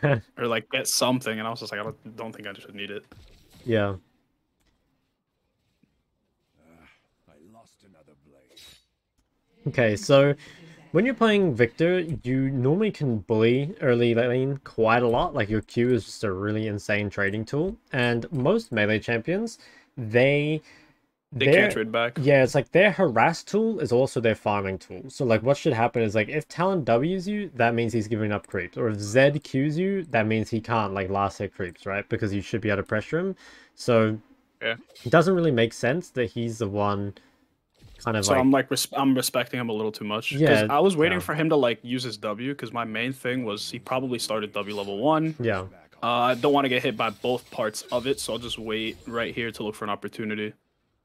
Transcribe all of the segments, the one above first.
or like get something, and I was just like, I don't think I should need it. Yeah. I lost another blade. Okay, so when you're playing Victor, you normally can bully early lane quite a lot. Like your Q is just a really insane trading tool. And most melee champions, they They can't their trade back. yeah, it's like their harass tool is also their farming tool. So like what should happen is like if Talon W's you, that means he's giving up creeps. Or if Zed Q's you, that means he can't like last hit creeps, right? Because you should be able to pressure him. So Yeah. it doesn't really make sense that he's the one kind of So like I'm like I'm respecting him a little too much because yeah, I was waiting yeah, for him to like use his W because my main thing was he probably started W level 1. yeah. I don't want to get hit by both parts of it, so I'll just wait right here to look for an opportunity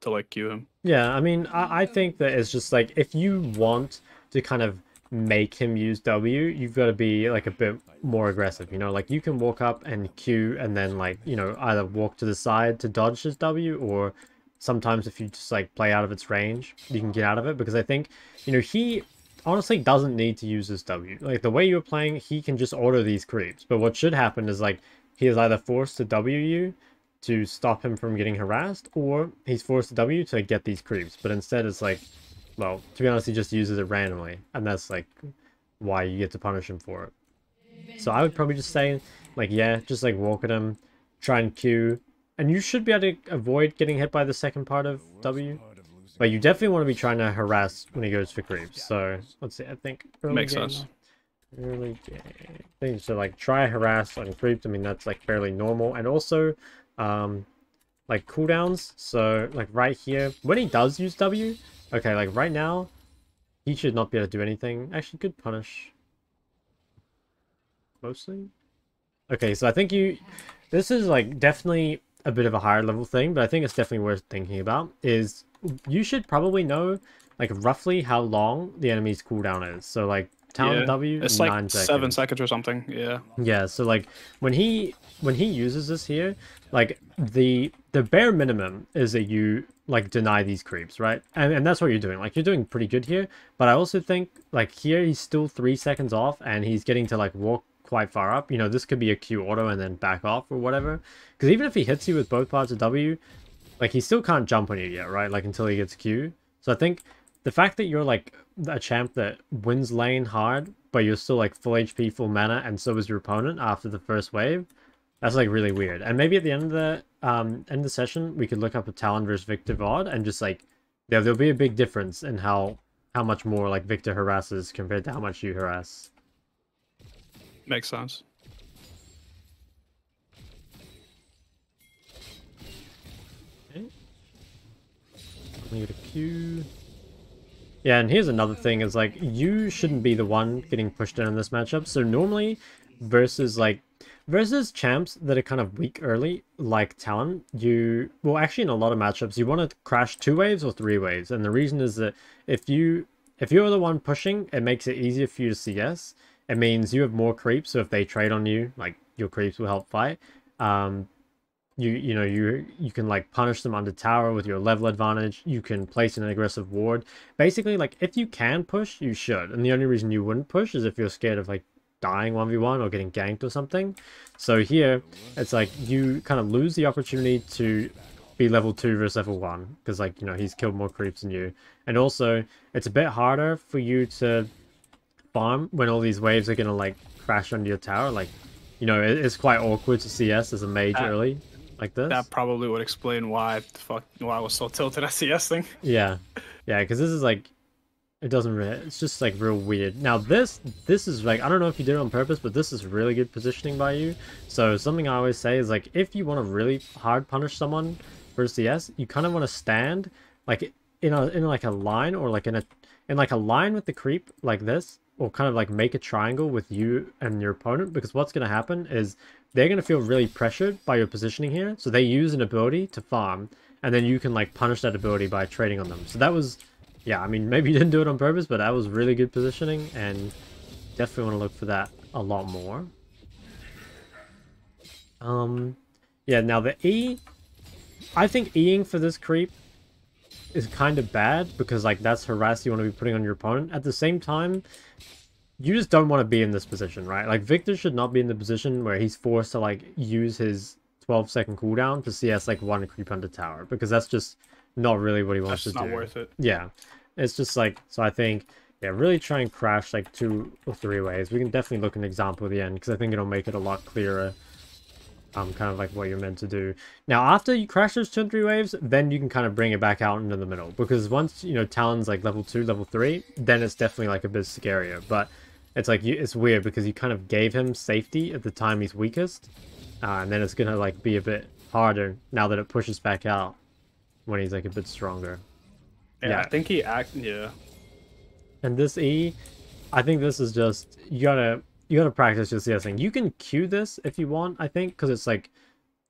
to like Q him. Yeah, I mean, I think that it's just like if you want to kind of make him use W, you've got to be like a bit more aggressive, you know? Like you can walk up and Q and then like, you know, either walk to the side to dodge his W or sometimes if you just like play out of its range, you can get out of it because I think, you know, he honestly doesn't need to use his W. Like the way you're playing, he can just auto these creeps. But what should happen is like he is either forced to W you to stop him from getting harassed, or he's forced to W to get these creeps. But instead, it's like, well, to be honest, he just uses it randomly, and that's like why you get to punish him for it. So I would probably just say, like, yeah, just like walk at him, try and Q, and you should be able to avoid getting hit by the second part of W. But you definitely want to be trying to harass when he goes for creeps. So let's see, I think early Makes game, sense. early game. I think so. Like try harass on creeps. I mean that's like fairly normal, and also like cooldowns. So like right here, when he does use W, okay, like right now, he should not be able to do anything. Actually, good punish. Mostly. Okay, so I think this is like definitely a bit of a higher level thing, but I think it's definitely worth thinking about, is you should probably know like roughly how long the enemy's cooldown is. So like Talon Yeah, W, it's like 9 7 seconds. seconds or something. Yeah. Yeah, so like when he uses this here, like the bare minimum is that you like deny these creeps, right? And that's what you're doing. Like you're doing pretty good here, but I also think like here he's still 3 seconds off and he's getting to like walk quite far up. You know, this could be a Q auto and then back off or whatever. Because even if he hits you with both parts of W, like he still can't jump on you yet, right? Like until he gets Q. So I think the fact that you're like a champ that wins lane hard, but you're still like full HP, full mana, and so is your opponent after the first wave, that's like really weird. And maybe at the end of the session, we could look up a Talon versus Viktor VOD and just like there'll be a big difference in how much more like Viktor harasses compared to how much you harass. Makes sense. Okay. Leave it a Q. Yeah, and here's another thing is like you shouldn't be the one getting pushed in this matchup. So normally versus champs that are kind of weak early, like Talon, well actually in a lot of matchups you want to crash 2 waves or 3 waves. And the reason is that if you're the one pushing, it makes it easier for you to CS. It means you have more creeps, so if they trade on you, like your creeps will help fight. You can like punish them under tower with your level advantage. You can place an aggressive ward. Basically, like if you can push, you should. And the only reason you wouldn't push is if you're scared of like dying 1v1 or getting ganked or something. So here, it's like you kind of lose the opportunity to be level 2 versus level 1 because like, you know, he's killed more creeps than you. And also, it's a bit harder for you to farm when all these waves are gonna like crash onto your tower. Like, you know, it's quite awkward to CS as a mage early like this. That probably would explain why I was so tilted at CS thing. Yeah, because this is like, it doesn't really, it's just like real weird. Now this is like, I don't know if you did it on purpose, but this is really good positioning by you. So something I always say is like, if you want to really hard punish someone for CS, you kind of want to stand like in like a line or like in like a line with the creep like this, or kind of like make a triangle with you and your opponent, because what's going to happen is they're going to feel really pressured by your positioning here. So they use an ability to farm, and then you can like punish that ability by trading on them. So that was, yeah, I mean, maybe you didn't do it on purpose, but that was really good positioning, and definitely want to look for that a lot more. Yeah, now the E, I think Eing for this creep is kind of bad because like that's harass you want to be putting on your opponent. At the same time, you just don't want to be in this position, right? Like, Viktor should not be in the position where he's forced to, like, use his 12-second cooldown to CS, like, one creep under tower, because that's just not really what he wants to do. That's not worth it. Yeah. It's just, like, so I think, yeah, really try and crash, like, 2 or 3 waves. We can definitely look at an example at the end, because I think it'll make it a lot clearer, kind of like what you're meant to do. Now, after you crash those 2 and 3 waves, then you can kind of bring it back out into the middle, because once, you know, Talon's, like, level 2, level 3, then it's definitely, like, a bit scarier, but it's like, it's weird because you kind of gave him safety at the time he's weakest, and then it's gonna like be a bit harder now that it pushes back out when he's like a bit stronger. Yeah, I think he yeah. And this E, I think this is just, you gotta practice your CSing. You can Q this if you want, I think, because it's like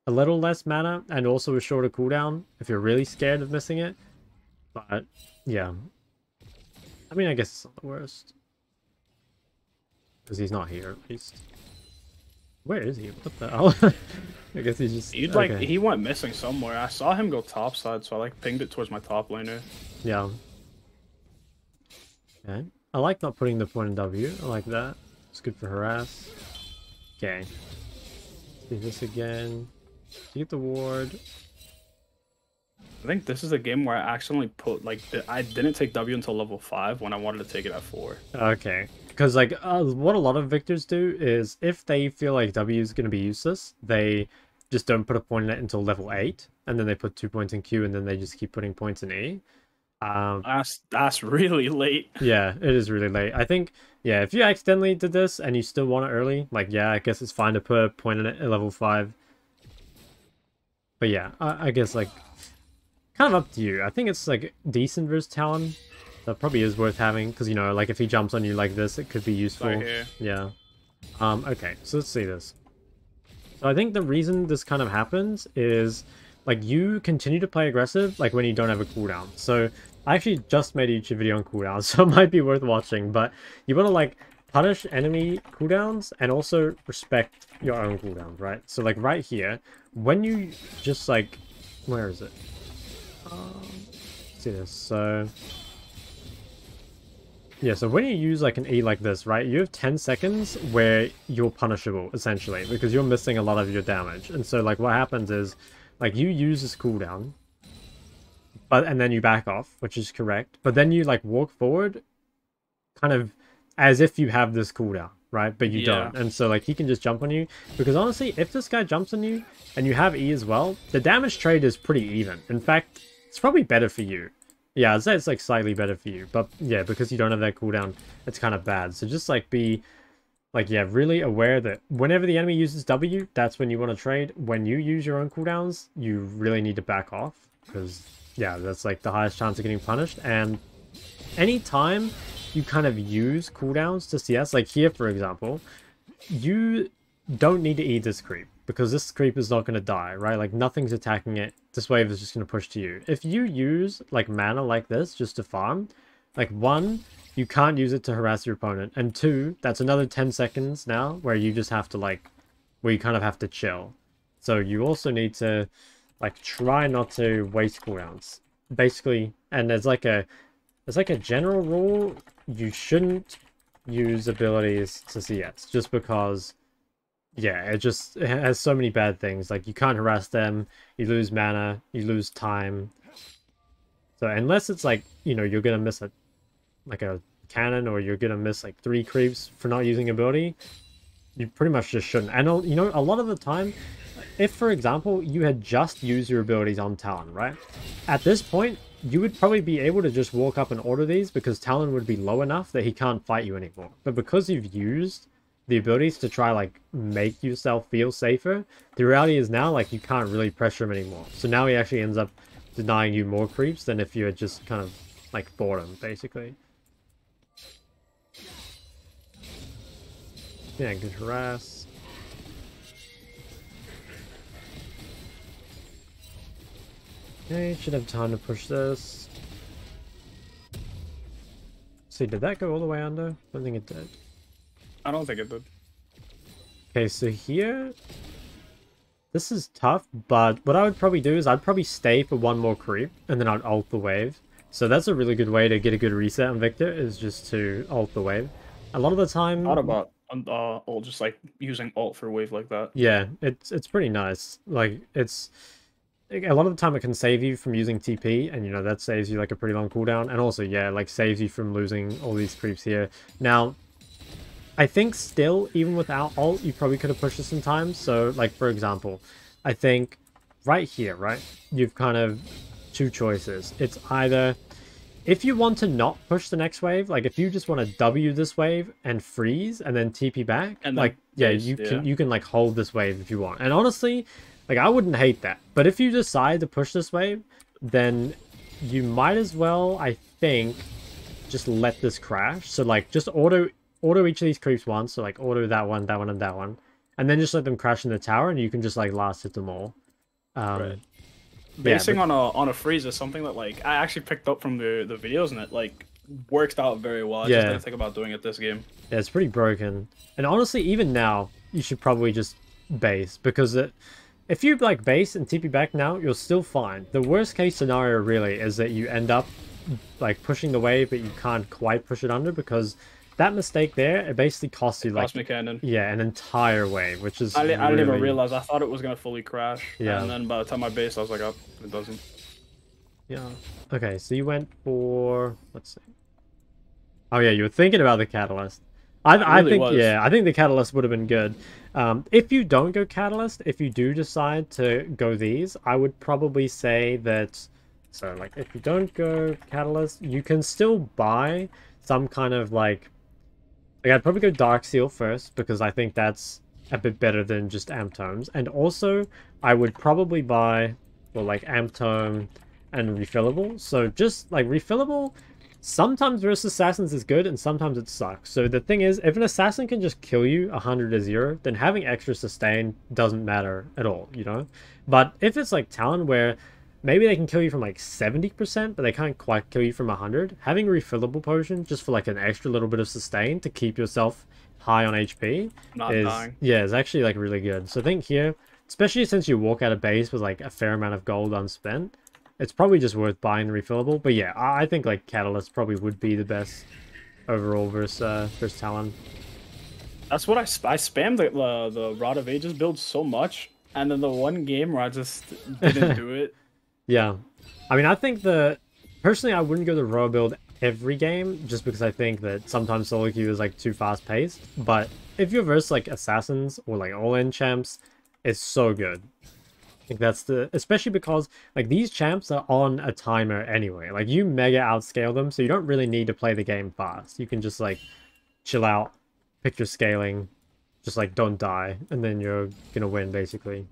a little less mana and also a shorter cooldown if you're really scared of missing it. But yeah, I mean, I guess it's not the worst. Because he's not here, at least. Where is he? What the hell? I guess he's just... He'd like, he went missing somewhere. I saw him go top side, so I like pinged it towards my top laner. Yeah. Okay. I like not putting the point in W. I like that. It's good for harass. Okay. Do this again. Get the ward. I think this is a game where I accidentally put, like, I didn't take W until level 5 when I wanted to take it at 4. Okay. Because, like, what a lot of Victors do is if they feel like W is going to be useless, they just don't put a point in it until level 8, and then they put 2 points in Q, and then they just keep putting points in E. That's really late. Yeah, it is really late. I think, yeah, if you accidentally did this and you still want it early, like, yeah, I guess it's fine to put a point in it at level 5. But yeah, I guess, like, kind of up to you. I think it's, like, decent versus Talon. That probably is worth having, because, you know, like, if he jumps on you like this, it could be useful. Right here. Yeah. Okay, so let's see this. So I think the reason this kind of happens is, like, you continue to play aggressive, like, when you don't have a cooldown. So I actually just made a YouTube video on cooldowns, so it might be worth watching, but you want to, like, punish enemy cooldowns and also respect your own cooldowns, right? So, like, right here, when you just, like, where is it? Let's see this. So yeah, so when you use like an E like this, right, you have 10 seconds where you're punishable, essentially, because you're missing a lot of your damage. And so, like, what happens is, like, you use this cooldown, and then you back off, which is correct, but then you, like, walk forward, kind of as if you have this cooldown, right, but you don't. And so, like, he can just jump on you, because honestly, if this guy jumps on you, and you have E as well, the damage trade is pretty even. In fact, it's probably better for you. Yeah, I'd say it's, like, slightly better for you. But, yeah, because you don't have that cooldown, it's kind of bad. So just, like, be, like, yeah, really aware that whenever the enemy uses W, that's when you want to trade. When you use your own cooldowns, you really need to back off. Because, yeah, that's, like, the highest chance of getting punished. And anytime you kind of use cooldowns to CS, like here, for example, you don't need to eat this creep. Because this creep is not going to die, right? Like, nothing's attacking it. This wave is just going to push to you. If you use, like, mana like this just to farm, like, 1, you can't use it to harass your opponent. And 2, that's another 10 seconds now where you just have to, like, where you kind of have to chill. So you also need to, like, try not to waste cooldowns. Basically, and there's like a general rule, you shouldn't use abilities to CS, just because... yeah, it has so many bad things. Like, you can't harass them, you lose mana, you lose time. So unless it's like, you know, you're gonna miss a cannon, or you're gonna miss like 3 creeps for not using ability, you pretty much just shouldn't. And you know, a lot of the time, if for example you had just used your abilities on Talon, right? At this point, you would probably be able to just walk up and order these, because Talon would be low enough that he can't fight you anymore. But because you've used the abilities to try, like, make yourself feel safer, the reality is now, like, you can't really pressure him anymore. So now he actually ends up denying you more creeps than if you had just kind of, like, fought him, basically. Yeah, good harass. Okay, should have time to push this. See, did that go all the way under? I don't think it did. I don't think it did. Okay, so here, this is tough, but what I would probably do is I'd probably stay for 1 more creep, and then I'd ult the wave. So that's a really good way to get a good reset on Viktor, is just to ult the wave. A lot of the time, Thought about ult, just like using ult for wave like that. yeah, it's pretty nice. Like a lot of the time it can save you from using TP, and you know that saves you like a pretty long cooldown, and also yeah, like saves you from losing all these creeps here. Now, I think still even without ult, you probably could have pushed this in time. So like for example, I think right here, right, you've kind of two choices. It's either if you want to not push the next wave, like if you just want to W this wave and freeze and then TP back, And then like yeah, base, you can like hold this wave if you want. And honestly, like I wouldn't hate that. But if you decide to push this wave, then you might as well, I think, just let this crash. So like just auto each of these creeps once, so like auto that one, and that one. And then just let them crash in the tower and you can just like last hit them all. Right. Yeah, Basing on a freeze is something that like I actually picked up from the videos, and it like worked out very well. I just didn't think about doing it this game. Yeah, it's pretty broken. And honestly, even now, you should probably just base, because if you like base and TP back now, you're still fine. The worst case scenario really is that you end up like pushing the wave, but you can't quite push it under, because that mistake there, it basically costs you like Cannon. Yeah, an entire wave, which is I didn't even realize. I thought it was gonna fully crash. Yeah. And then by the time I based, I was like, oh, it doesn't. Yeah. Okay, so you went for, let's see. Oh yeah, you were thinking about the catalyst. I really think was. Yeah, I think the catalyst would have been good. If you don't go catalyst, if you do decide to go these, I would probably say that. So like, if you don't go catalyst, you can still buy some kind of like I'd probably go Dark Seal first, because I think that's a bit better than just Amp Tomes. And also, I would probably buy, well, like Amp Tome and Refillable. So just like Refillable, sometimes versus Assassins is good and sometimes it sucks. So the thing is, if an Assassin can just kill you 100-0, then having extra sustain doesn't matter at all, you know? But if it's like Talon, where maybe they can kill you from like 70%, but they can't quite kill you from 100. Having a refillable potion just for like an extra little bit of sustain to keep yourself high on HP is actually like really good. So I think here, especially since you walk out of base with like a fair amount of gold unspent, it's probably just worth buying the refillable. But yeah, I think like Catalyst probably would be the best overall versus Talon. That's what I spammed the Rod of Ages build so much, and then the one game where I just didn't do it. Yeah, I mean, I think personally, I wouldn't go the Roa build every game, just because I think that sometimes solo queue is like too fast paced. But if you're versus like Assassins or like all-in champs, it's so good. I think that's especially because like these champs are on a timer anyway. Like you mega outscale them, so you don't really need to play the game fast. You can just like chill out, pick your scaling, just like don't die, and then you're gonna win basically.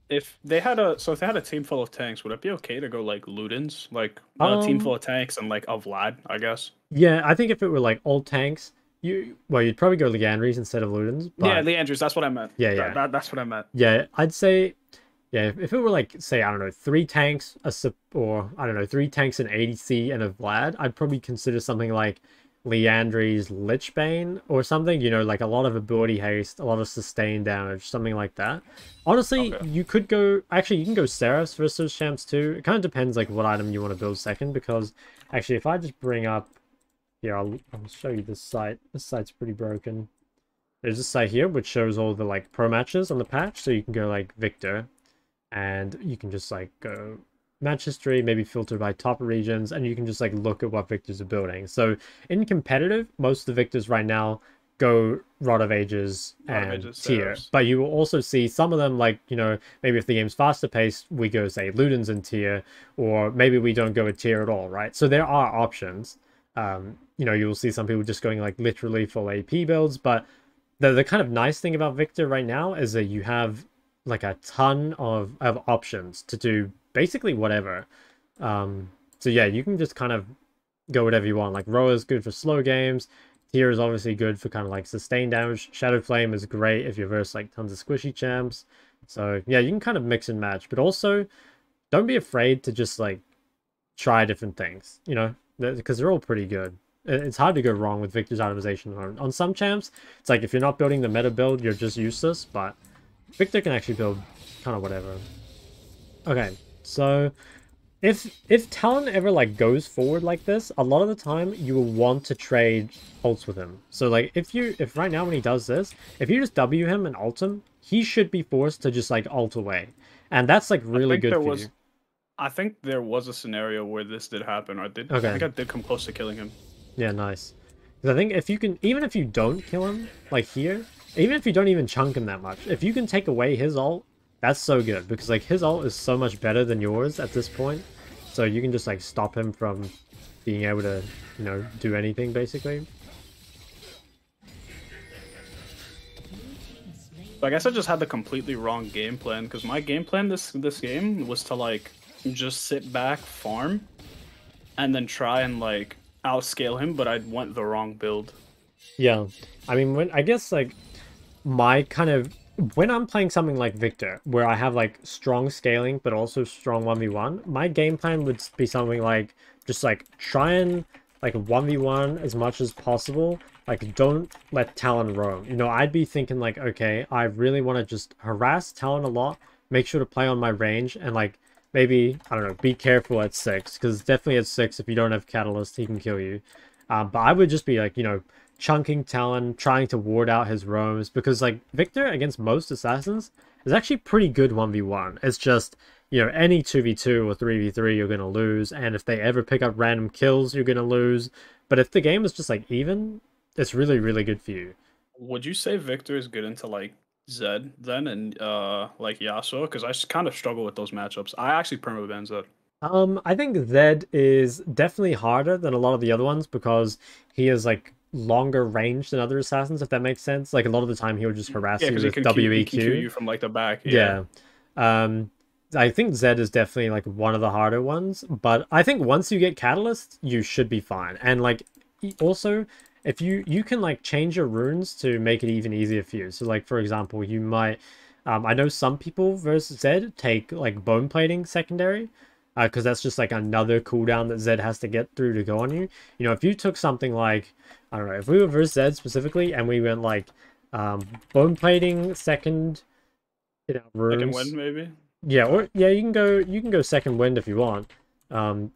If they had a team full of tanks, would it be okay to go like Ludens, like a team full of tanks and like a Vlad, I guess? Yeah, I think if it were like old tanks, you'd probably go Leandries instead of Ludens. But... Yeah, Leandries, that's what I meant. Yeah, that's what I meant. Yeah, I'd say, yeah, if it were like, say, I don't know, 3 tanks, or I don't know, 3 tanks, an ADC, and a Vlad, I'd probably consider something like Leandry's Lichbane or something, you know, like a lot of ability haste, a lot of sustained damage, something like that. Honestly, you could go, actually, you can go Seraph versus champs too. It kind of depends like what item you want to build second, because actually if I just bring up, here, I'll show you this site. This site's pretty broken. There's this site here which shows all the like pro matches on the patch, so you can go like Viktor, and you can just like go match history, maybe filter by top regions, and you can just like look at what Victors are building. So in competitive, most of the Victors right now go Rod of Ages and tier, but you will also see some of them, like, you know, maybe if the game's faster paced, we go say Ludens in tier, or maybe we don't go a tier at all, right? So there are options. You know, you'll see some people just going like literally full AP builds, but the kind of nice thing about Viktor right now is that you have like a ton of options to do basically whatever. So yeah, you can just kind of go whatever you want. Like Roa is good for slow games. Tier is obviously good for kind of like sustained damage. Shadow Flame is great if you're versus like tons of squishy champs. So yeah, you can kind of mix and match, but also don't be afraid to just like try different things, you know, because they're all pretty good. It's hard to go wrong with Viktor's itemization. On some champs, it's like if you're not building the meta build, you're just useless, but Viktor can actually build kind of whatever. Okay, so if Talon ever like goes forward like this, a lot of the time you will want to trade ults with him. So like if right now when he does this, if you just W him and ult him, he should be forced to just like ult away. And that's like I really think good there for was you. I think there was a scenario where this did happen. I Okay. think I did come close to killing him. Yeah, nice. Because I think if you can, even if you don't kill him, like here, even if you don't even chunk him that much, if you can take away his ult, that's so good. Because like his ult is so much better than yours at this point. So you can just like stop him from being able to, you know, do anything basically. I guess I just had the completely wrong game plan because my game plan this game was to like just sit back, farm, and then try and like outscale him, but I went the wrong build. Yeah. I mean, when I guess like my kind of when I'm playing something like Viktor, where I have like strong scaling but also strong 1v1, my game plan would be something like just like try and like 1v1 as much as possible. Like don't let Talon roam. You know, I'd be thinking like, okay, I really want to just harass Talon a lot, make sure to play on my range, and like maybe, I don't know, be careful at 6, because definitely at 6, if you don't have Catalyst, he can kill you. But I would just be like, you know, chunking Talon, trying to ward out his roams, because like Viktor against most assassins is actually pretty good 1v1. It's just, you know, any 2v2 or 3v3 you're going to lose, and if they ever pick up random kills, you're going to lose. But if the game is just like even, it's really, really good for you. Would you say Victor is good into like Zed then and like Yasuo? Because I kind of struggle with those matchups. I actually perma ban Zed. I think Zed is definitely harder than a lot of the other ones because he is like longer range than other assassins, if that makes sense. Like a lot of the time he'll just harass Yeah, you because with he can kill WEQ. you from like the back. Yeah. Um, I think Zed is definitely like one of the harder ones, but I think once you get Catalyst, you should be fine. And like also, if you can like change your runes to make it even easier for you. So like for example, you might I know some people versus Zed take like bone plating secondary, because that's just like another cooldown that Zed has to get through to go on you. You know, if you took something like, I don't know, if we were versus Zed specifically and we went like bone plating second, you know, Second runes. win maybe. Yeah, or yeah, you can go second wind if you want.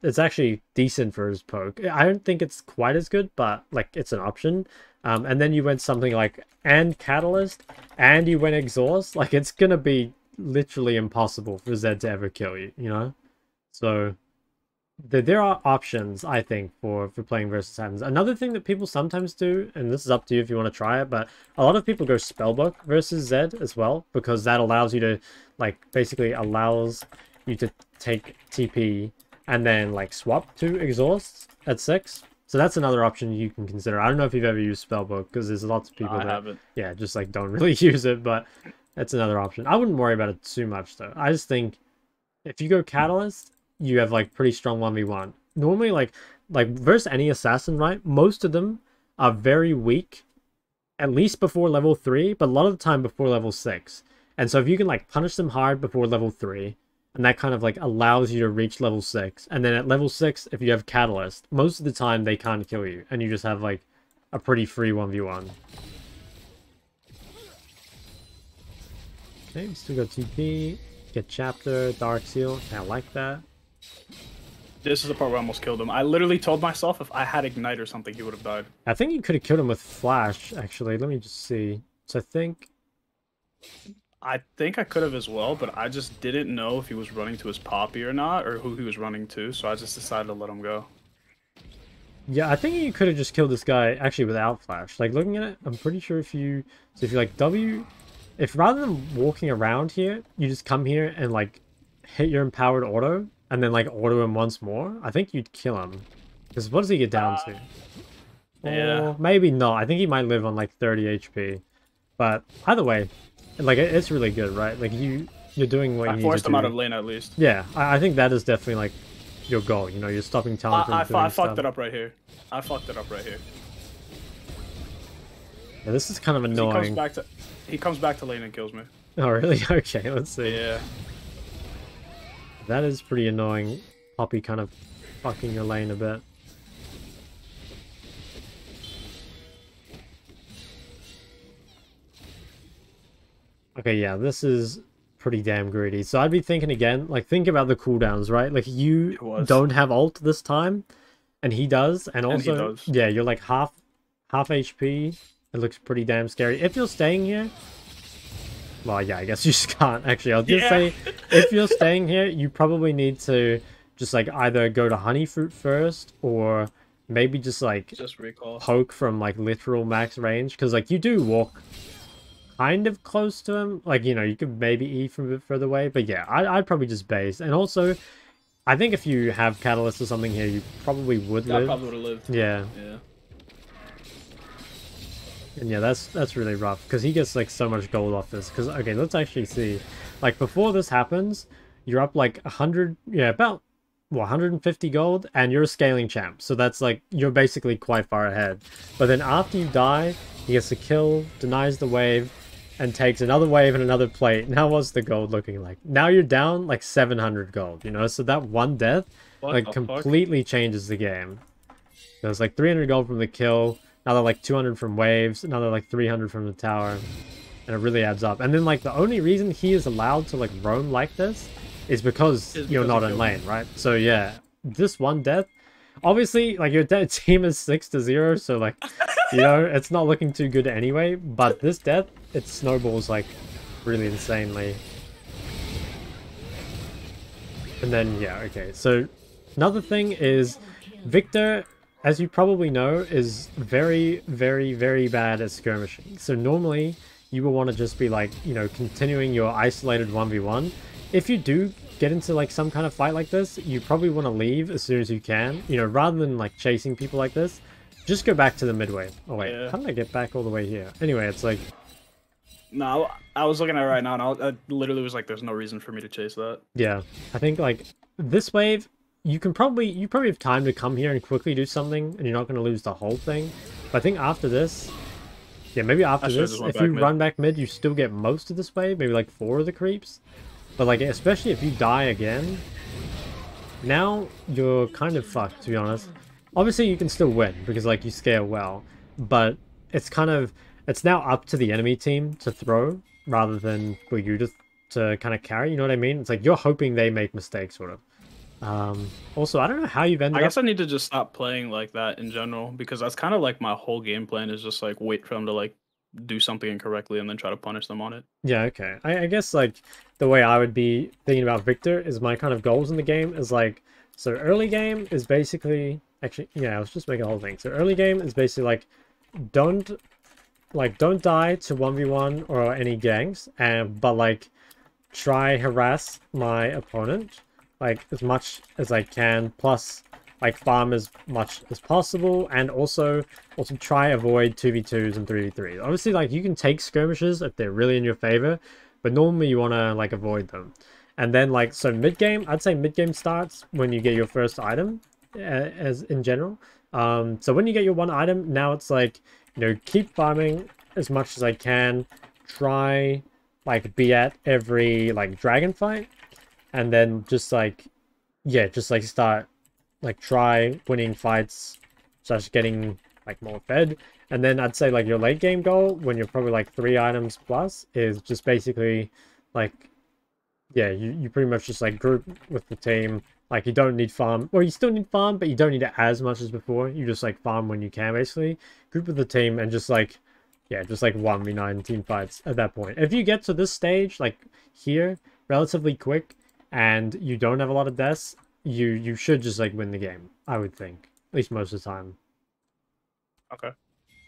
It's actually decent for his poke. I don't think it's quite as good, but like it's an option. And then you went something like and catalyst, and you went exhaust. Like it's gonna be literally impossible for Zed to ever kill you. You know, so there are options I think for playing versus Titans. Another thing that people sometimes do, and this is up to you if you want to try it, but a lot of people go spellbook versus Zed as well, because that allows you to like basically allows you to take TP and then like swap to exhaust at 6. So that's another option you can consider. I don't know if you've ever used spellbook, because there's lots of people I that haven't. yeah just like don't really use it, but that's another option. I wouldn't worry about it too much though. I just think if you go catalyst, you have like pretty strong 1v1. Normally like versus any assassin, right? Most of them are very weak, at least before level 3, but a lot of the time before level 6. And so if you can like punish them hard before level 3, and that kind of like allows you to reach level 6, and then at level 6, if you have catalyst, most of the time they can't kill you, and you just have like a pretty free 1v1. Okay, still got TP. Get chapter, dark seal. I like that. This is the part where I almost killed him. I literally told myself if I had ignite or something, he would have died. I think you could have killed him with flash, actually. Let me just see. So I think I could have as well, but I just didn't know if he was running to his poppy or not, or who he was running to, so I just decided to let him go. yeah, I think you could have just killed this guy actually without flash. Like looking at it, I'm pretty sure if you like W, if rather than walking around here, you just come here and like hit your empowered auto and then like auto him once more, I think you'd kill him. Because what does he get down to? Yeah. Or maybe not. I think he might live on like 30 HP. But either way, like it's really good, right? Like you're doing what you I need forced to him do. out of lane at least. Yeah, I think that is definitely like your goal. You know, you're stopping Talon from doing I fucked stuff. it up right here. I fucked it up right here. Yeah, this is kind of He annoying. comes back to lane and kills me. Oh, really? Okay, let's see. Yeah. That is pretty annoying. Poppy kind of fucking your lane a bit. Okay, yeah, this is pretty damn greedy. So I'd be thinking again, like think about the cooldowns, right? Like you It was. don't have ult this time, and he does, and And he also does. yeah, you're like half HP. It looks pretty damn scary. If you're staying here, well, yeah, I guess you just can't actually. I was gonna say, if you're staying here, you probably need to just like either go to honey fruit first, or maybe just like Just recall. poke from like literal max range, because like you do walk kind of close to him. Like, you know, you could maybe E from a bit further away, but yeah, I'd probably just base. And also, I think if you have catalyst or something here, you probably would Yeah, I live. probably would have lived. Yeah. Yeah. And yeah, that's really rough, because he gets like so much gold off this. Because okay, let's actually see. Like before this happens, you're up like 100, yeah, about 150 gold, and you're a scaling champ. So that's like you're basically quite far ahead. But then after you die, he gets a kill, denies the wave, and takes another wave and another plate. Now what's the gold looking like? Now you're down like 700 gold. You know, so that one death like completely changes the game. There's like 300 gold from the kill. Another like 200 from waves, another like 300 from the tower, and it really adds up. And then like the only reason he is allowed to like roam like this is because you're not in lane, right? So yeah, this one death, obviously like your team is 6-0, so like, you know, it's not looking too good anyway, but this death, it snowballs like really insanely. And then yeah, okay, so another thing is Viktor, as you probably know, is very, very, very bad at skirmishing. So normally, you will want to just be like, you know, continuing your isolated 1v1. If you do get into like some kind of fight like this, you probably want to leave as soon as you can. You know, rather than like chasing people like this, just go back to the midway. Oh wait, Yeah. how did I get back all the way here? Anyway, it's like... No, I was looking at it right now, and I literally was like, there's no reason for me to chase that. Yeah, I think like this wave, you probably have time to come here and quickly do something, and you're not going to lose the whole thing. But I think after this, yeah, maybe after this, if you run back mid, you still get most of this wave, maybe like 4 of the creeps. But like, especially if you die again, now you're kind of fucked, to be honest. Obviously, you can still win, because like you scale well, but it's kind of, it's now up to the enemy team to throw, rather than for you to kind of carry, you know what I mean? It's like, you're hoping they make mistakes, sort of. Also, I don't know how you've ended I guess I need to just stop playing like that in general, because that's kind of like my whole game plan is just like wait for them to like do something incorrectly and then try to punish them on it. Yeah, okay. I guess like the way I would be thinking about Viktor is my kind of goals in the game is like, so early game is basically, actually, yeah, let's just make a whole thing. So early game is basically like, don't die to 1v1 or any ganks, but like try harass my opponent like as much as I can, plus like farm as much as possible, and also try avoid 2v2s and 3v3s. Obviously, like you can take skirmishes if they're really in your favor, but normally you want to like avoid them. And then like, so mid game, I'd say mid game starts when you get your first item, as in general. So when you get your one item, now it's like, you know, keep farming as much as I can, try like be at every like dragon fight, and then just like, yeah, just like start like try winning fights, such getting like more fed. And then I'd say like your late game goal, when you're probably like 3 items plus, is just basically like, yeah, you pretty much just like group with the team. Like you don't need farm, or you still need farm, but you don't need it as much as before. You just like farm when you can, basically. Group with the team and just like, yeah, just like 1v9 team fights at that point. If you get to this stage, like here, relatively quick, and you don't have a lot of deaths, you should just like win the game, I would think. At least most of the time. Okay.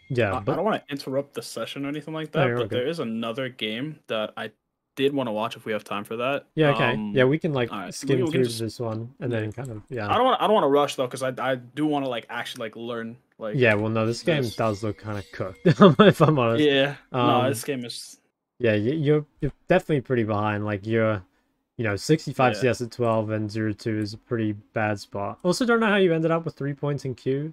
Yeah, but I don't want to interrupt the session or anything like that, but there is another game that I did want to watch if we have time for that. Yeah, okay. Yeah, we can like skim through just, this one and then kind of, yeah. I don't want to rush though, because I do want to like actually like learn like. Yeah, well, no, this game does look kind of cooked, if I'm honest. Yeah. No, this game is. Yeah, you're definitely pretty behind. Like you're, you know, 65 CS at 12 and 0-2 is a pretty bad spot. Also, don't know how you ended up with 3 points in Q.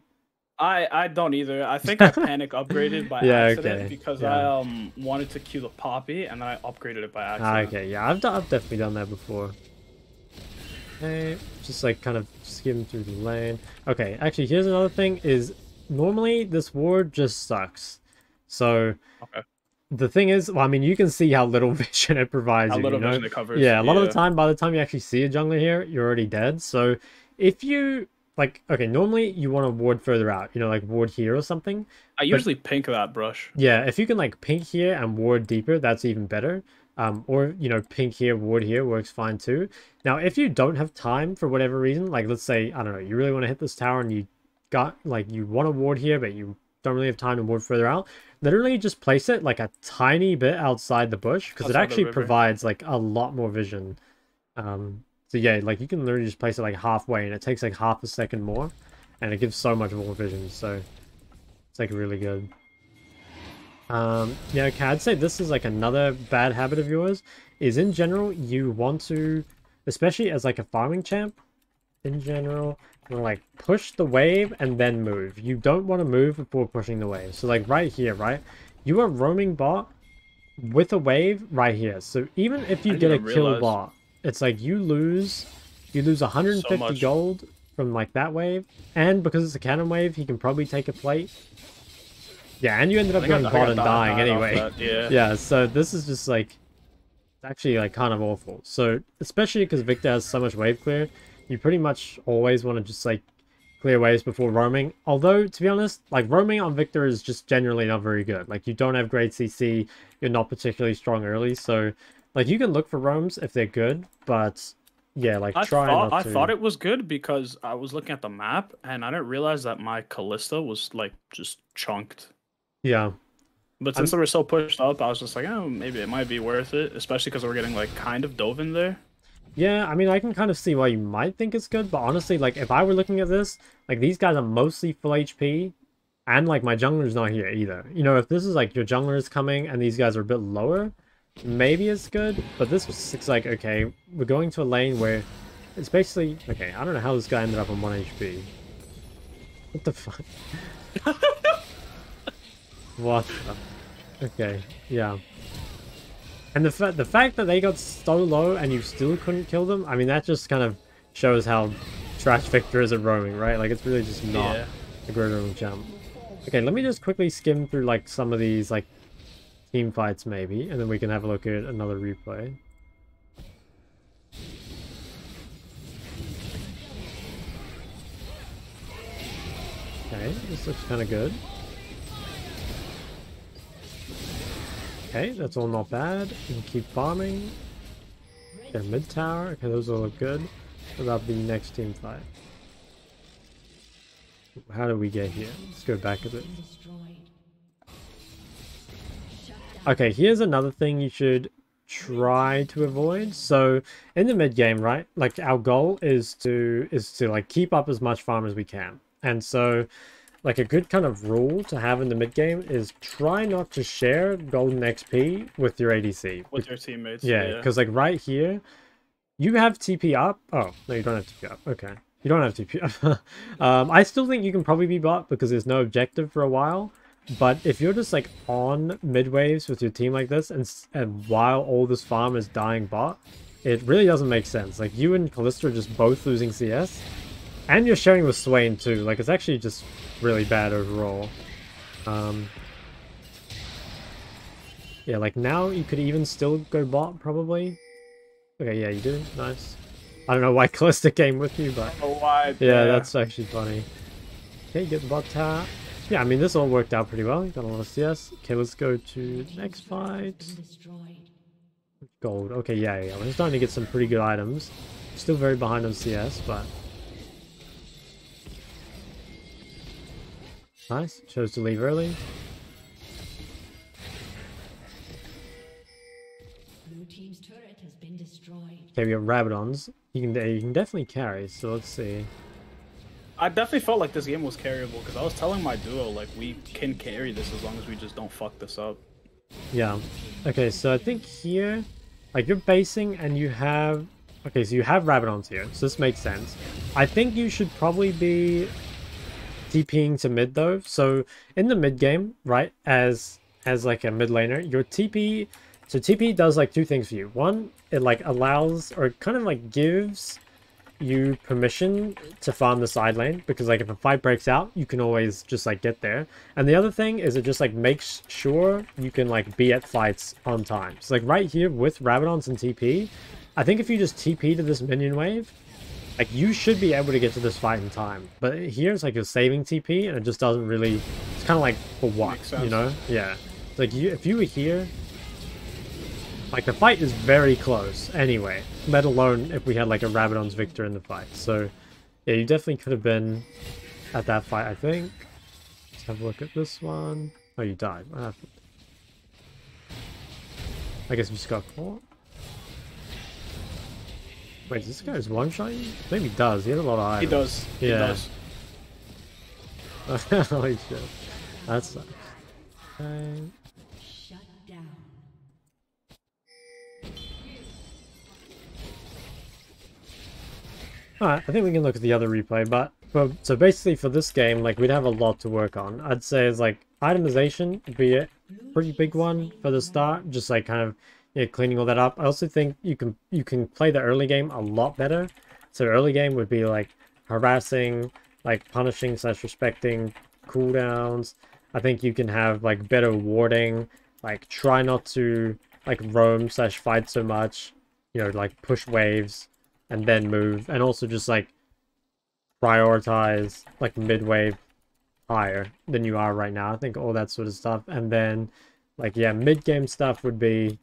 I don't either. I think I panic upgraded by accident because I wanted to queue the Poppy and then I upgraded it by accident. Okay, yeah, I've definitely done that before. Okay, just like kind of skim through the lane. Okay, actually, here's another thing: is normally this ward just sucks. So the thing is, well, I mean, you can see how little vision it provides How you, little you know? vision it covers. Yeah, a lot of the time, by the time you actually see a jungler here, you're already dead. So if you, like, okay, normally you want to ward further out, you know, like ward here or something. I But usually pink that brush. yeah, if you can like pink here and ward deeper, that's even better. Or, you know, pink here, ward here works fine too. Now, if you don't have time for whatever reason, like let's say, I don't know, you really want to hit this tower and you got, like, you want to ward here, but you don't really have time to ward further out, literally just place it like a tiny bit outside the bush, because it actually provides like a lot more vision. So yeah, like you can literally just place it like halfway and it takes like half a second more, and it gives so much more vision, so it's like really good. Yeah, okay, I'd say this is like another bad habit of yours, is in general, you want to, especially as like a farming champ, in general, you want to like push the wave and then move. You don't want to move before pushing the wave. So like right here, right? You are roaming bot with a wave right here. So even if you get a kill bot, it's like you lose 150 gold from like that wave, and because it's a cannon wave, he can probably take a plate. Yeah, and you ended up going bot and dying anyway. Yeah, so this is just like, it's actually like kind of awful. So especially because Viktor has so much wave clear, you pretty much always want to just like clear waves before roaming. Although, to be honest, like roaming on Viktor is just generally not very good. Like you don't have great CC, you're not particularly strong early, so like you can look for roams if they're good, but yeah, like I thought it was good because I was looking at the map and I didn't realize that my Callista was like just chunked. Yeah. But since they were so pushed up, I was just like, oh, maybe it might be worth it, especially because we're getting like kind of dove in there. Yeah, I mean, I can kind of see why you might think it's good, but honestly, like, if I were looking at this, like, these guys are mostly full HP, and, like, my jungler's not here either. You know, if this is, like, your jungler is coming, and these guys are a bit lower, maybe it's good, but this was, it's like, okay, we're going to a lane where it's basically, okay, I don't know how this guy ended up on 1 HP. What the fuck? What the... Okay, yeah. And the fact that they got so low and you still couldn't kill them, I mean, that just kind of shows how trash Viktor is at roaming, right? Like, it's really just not a great roaming champ. Okay, let me just quickly skim through, like, some of these, like, team fights, maybe, and then we can have a look at another replay. Okay, this looks kind of good. Okay, that's all not bad. You can keep farming. Okay, mid tower. Okay, those all look good. What about the next team fight? How do we get here? Let's go back a bit. Okay, here's another thing you should try to avoid. So in the mid game, right? Like our goal is to like keep up as much farm as we can. And so like a good kind of rule to have in the mid game is try not to share golden XP with your ADC. With your teammates. Yeah, because like right here, you have TP up. Oh, no, you don't have TP up. Okay. You don't have TP up. I still think you can probably be bot because there's no objective for a while. But if you're just like on mid waves with your team like this, and while all this farm is dying bot, it really doesn't make sense. Like you and Callista are just both losing CS. And you're sharing with Swain too. Like, it's actually just really bad overall. Yeah, like now you could even still go bot, probably. Okay, yeah, you do. Nice. I don't know why Callista came with you, but... I don't know why. Yeah, that's actually funny. Okay, get the bot tower. Yeah, I mean, this all worked out pretty well. Got a lot of CS. Okay, let's go to the next fight. Gold. Okay, yeah. We're starting to get some pretty good items. Still very behind on CS, but... Nice. Chose to leave early. Blue team's turret has been destroyed. Okay, we got Rabadons. You can definitely carry. So let's see. I definitely felt like this game was carryable because I was telling my duo like we can carry this as long as we just don't fuck this up. Yeah. Okay, so I think here, like you're basing and you have. Okay, so you have Rabadons here, so this makes sense. I think you should probably be TPing to mid though. So in the mid game, right, as like a mid laner, your TP, so TP does like two things for you. One, it like allows or kind of like gives you permission to farm the side lane, because like if a fight breaks out, you can always just like get there. And the other thing is it just like makes sure you can like be at fights on time. So like right here with Rabadons and TP, I think if you just TP to this minion wave, like you should be able to get to this fight in time. But here it's like you're saving TP and it just doesn't really, it's kind of like for what, you know? Yeah. It's like if you were here, like the fight is very close anyway, let alone if we had like a Rabadon's Viktor in the fight. So yeah, you definitely could have been at that fight, I think. Let's have a look at this one. Oh, you died. What happened? I guess we just got caught. Wait, does this guy's one-shot you? Maybe he does. He has a lot of items. He does. Yeah. He does. Holy shit. That sucks. Okay. Shut down. Alright, I think we can look at the other replay, but so basically for this game, like we'd have a lot to work on. I'd say it's like itemization would be a pretty big one for the start, just like kind of cleaning all that up. I also think you can play the early game a lot better. So early game would be like harassing, like punishing / respecting cooldowns. I think you can have like better warding, like try not to like roam / fight so much, like push waves and then move, and also just like prioritize like mid wave higher than you are right now. I think all that sort of stuff. And then like mid game stuff would be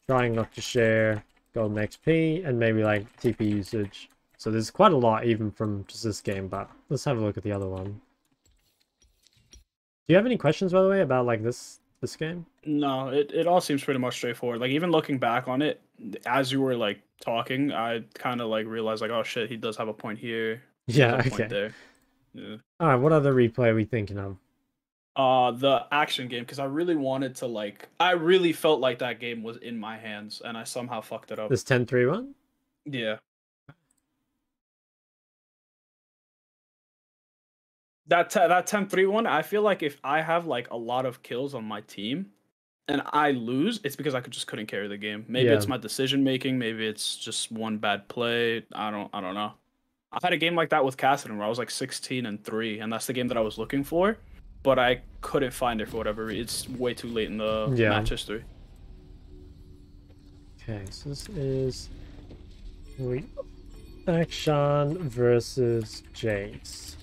trying not to share golden XP and maybe like TP usage. So there's quite a lot even from just this game, but let's have a look at the other one. Do you have any questions, by the way, about like this game? No, it all seems pretty much straightforward. Like even looking back on it, as you were like talking, I kind of like realized like, oh shit, he does have a point here. Yeah, okay. Point there. Yeah. All right, what other replay are we thinking of? The action game, because I really wanted to I really felt like that game was in my hands, and I somehow fucked it up. This 10-3 one? Yeah. That 10-3 one, I feel like if I have like a lot of kills on my team and I lose, it's because I just couldn't carry the game. Maybe it's my decision making, maybe it's just one bad play. I don't know. I had a game like that with Cassidy where I was like 16-3, and that's the game that I was looking for, but I couldn't find it for whatever reason. It's way too late in the match history. Okay, so this is Akshan versus Jace.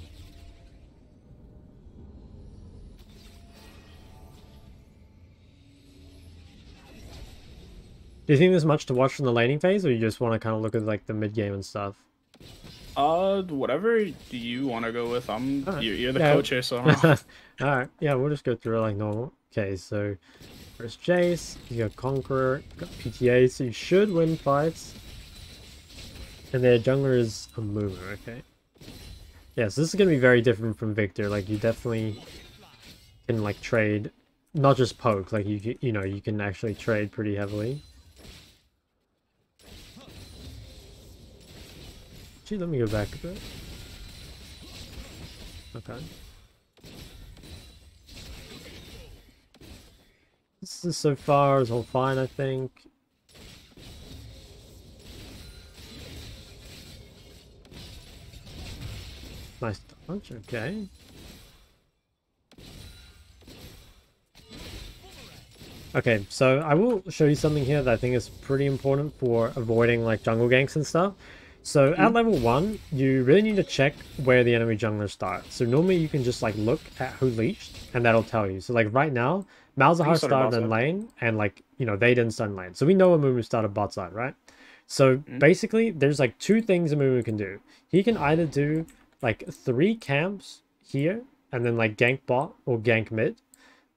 Do you think there's much to watch from the laning phase, or you just want to kind of look at like the mid game and stuff? Whatever you want to go with. Right. You're the coach here, so. Alright, yeah, we'll just go through it like normal. Okay, so first Jace, you got Conqueror, you got PTA, so you should win fights. And their jungler is a Mumu, okay. Yeah, so this is gonna be very different from Viktor. Like you definitely can like trade, not just poke. Like you can actually trade pretty heavily. Actually, let me go back a bit. Okay. This is so far is all fine, I think. Nice dodge, okay. Okay, so I will show you something here that I think is pretty important for avoiding like jungle ganks and stuff. So at level 1, you really need to check where the enemy junglers start. So normally you can just like look at who leashed and that'll tell you. So like right now, Malzahar started in lane and like, they didn't start in lane. So we know Amumu started bot side, right? So basically there's like 2 things Amumu can do. He can either do like 3 camps here and then like gank bot or gank mid.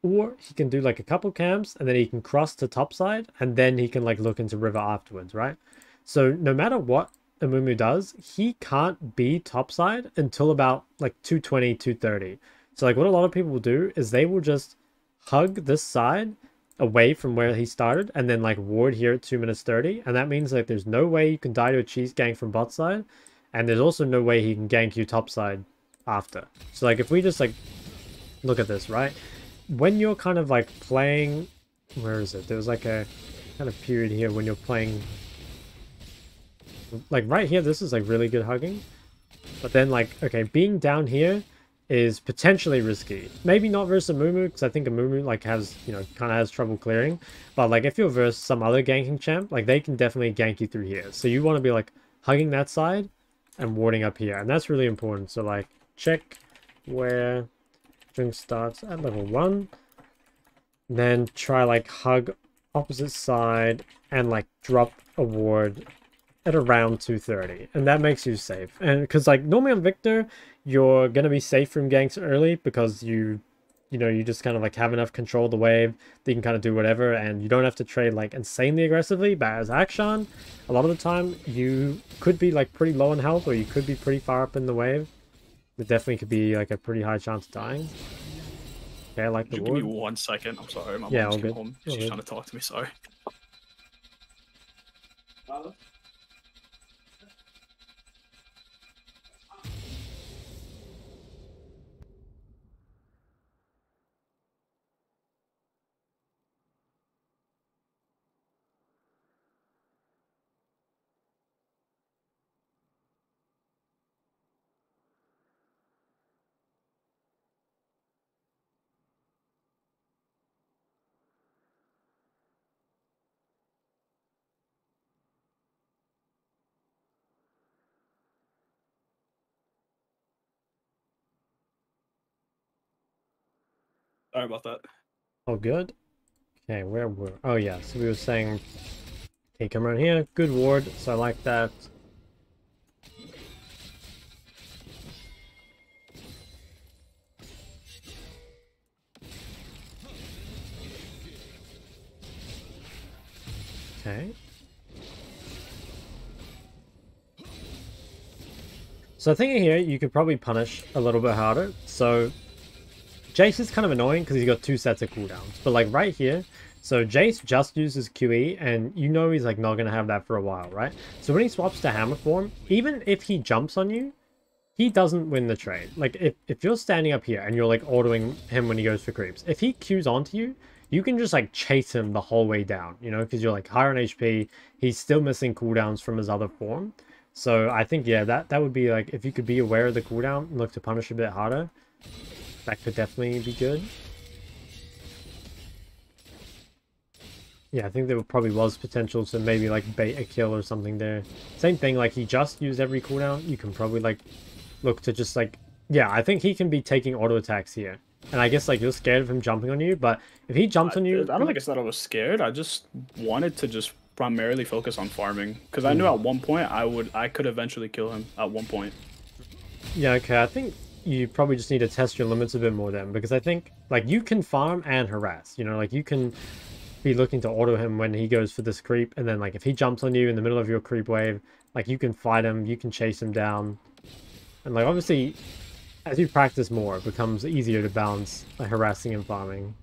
Or he can do like a couple camps and then he can cross to top side and then he can like look into river afterwards, right? So no matter what Amumu does, he can't be topside until about like 220, 230. So like what a lot of people will do is they will just hug this side away from where he started and then like ward here at 2 minutes 30. And that means like there's no way you can die to a cheese gank from bot side. And there's also no way he can gank you topside after. So like if we just like look at this, right? When you're kind of like playing, where is it? There was like a kind of period here when you're playing Like right here, this is like really good hugging. But then like, okay, being down here is potentially risky. Maybe not versus a Mumu, because I think a Mumu like has, you know, kind of has trouble clearing. But like if you're versus some other ganking champ, like they can definitely gank you through here. So you want to be like hugging that side and warding up here. And that's really important. So like check where drink starts at level 1. Then try like hug opposite side and like drop a ward at around 230, and that makes you safe. And because like normally on Viktor you're gonna be safe from ganks early because you know you just kind of like have enough control of the wave that you can kind of do whatever, and you don't have to trade like insanely aggressively. But as Akshan, a lot of the time you could be like pretty low on health, or you could be pretty far up in the wave. It definitely could be like a pretty high chance of dying. Okay, I like the Give ward. me 1 second. I'm sorry, my Yeah, mom's all came good. home. All She's good. trying to talk to me. Sorry. Sorry about that. All good. Okay, where were... Oh yeah, so we were saying... Okay, come around here. Good ward, so I like that. Okay. So I think here you could probably punish a little bit harder. So Jace is kind of annoying because he's got 2 sets of cooldowns. But like right here, so Jace just uses QE, and you know he's like not going to have that for a while, right? So when he swaps to hammer form, even if he jumps on you, he doesn't win the trade. Like if you're standing up here and you're like autoing him when he goes for creeps, if he queues onto you, you can just like chase him the whole way down, you know, because you're like higher on HP. He's still missing cooldowns from his other form. So I think, yeah, that would be like, if you could be aware of the cooldown and look to punish a bit harder, that could definitely be good. Yeah, I think there probably was potential to maybe like bait a kill or something there. Same thing, like he just used every cooldown. You can probably like look to just like, yeah, I think he can be taking auto attacks here. And I guess like you're scared of him jumping on you, but if he jumps on you... I don't think it's that I was scared. I just wanted to just primarily focus on farming, because I knew at one point I could eventually kill him at one point. Yeah, okay, I think you probably just need to test your limits a bit more then, because I think like you can farm and harass, you know, like you can be looking to auto him when he goes for this creep, and then like if he jumps on you in the middle of your creep wave, like you can fight him, you can chase him down. And like obviously as you practice more, it becomes easier to balance like harassing and farming.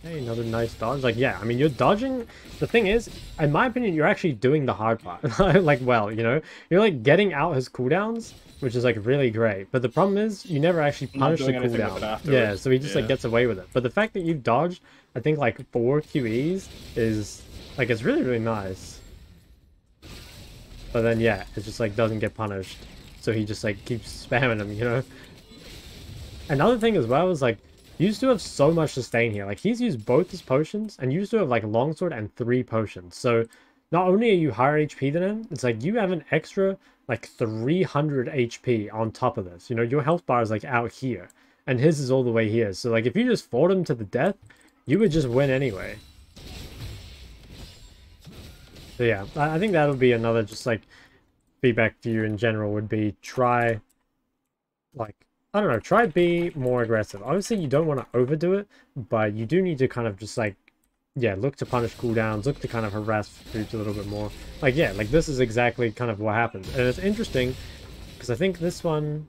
Hey, another nice dodge. Like, yeah, I mean, you're dodging. The thing is, in my opinion, you're actually doing the hard part. Like, well, you know? You're, like, getting out his cooldowns, which is, like, really great. But the problem is, you never actually punish the cooldown. Yeah, so he just, like, gets away with it. But the fact that you've dodged, I think, like, 4 QEs is, like, it's really, really nice. But then, yeah, it just, like, doesn't get punished. So he just, like, keeps spamming him, you know? Another thing as well is, like, you used to have so much sustain here. Like, he's used both his potions, and you used to have, like, longsword and 3 potions. So, not only are you higher HP than him, it's like you have an extra, like, 300 HP on top of this. You know, your health bar is, like, out here, and his is all the way here. So, like, if you just fought him to the death, you would just win anyway. So, yeah, I think that'll be another, just, like, feedback for you in general would be try, like, I don't know, try be more aggressive. Obviously, you don't want to overdo it, but you do need to kind of just, like, yeah, look to punish cooldowns, look to kind of harass creeps a little bit more. Like, yeah, like, this is exactly kind of what happens. And it's interesting, because I think this one...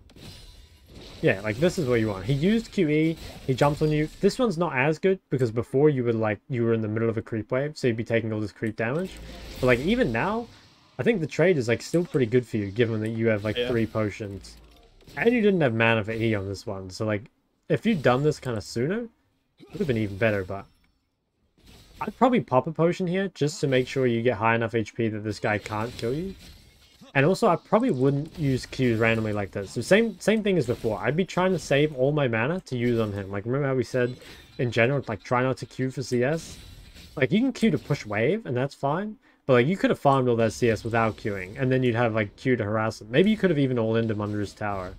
Yeah, like, this is what you want. He used QE, he jumps on you. This one's not as good, because before you would, like, you were in the middle of a creep wave, so you'd be taking all this creep damage. But, like, even now, I think the trade is, like, still pretty good for you, given that you have, like, 3 potions. And you didn't have mana for E on this one, so like, if you'd done this kind of sooner, it would have been even better, but... I'd probably pop a potion here just to make sure you get high enough HP that this guy can't kill you. And also, I probably wouldn't use Qs randomly like this. So same thing as before. I'd be trying to save all my mana to use on him. Like, remember how we said in general, like, try not to Q for CS? Like, you can Q to push wave, and that's fine. But, like, you could have farmed all that CS without Qing, and then you'd have, like, Q to harass him. Maybe you could have even all-ined him under his tower.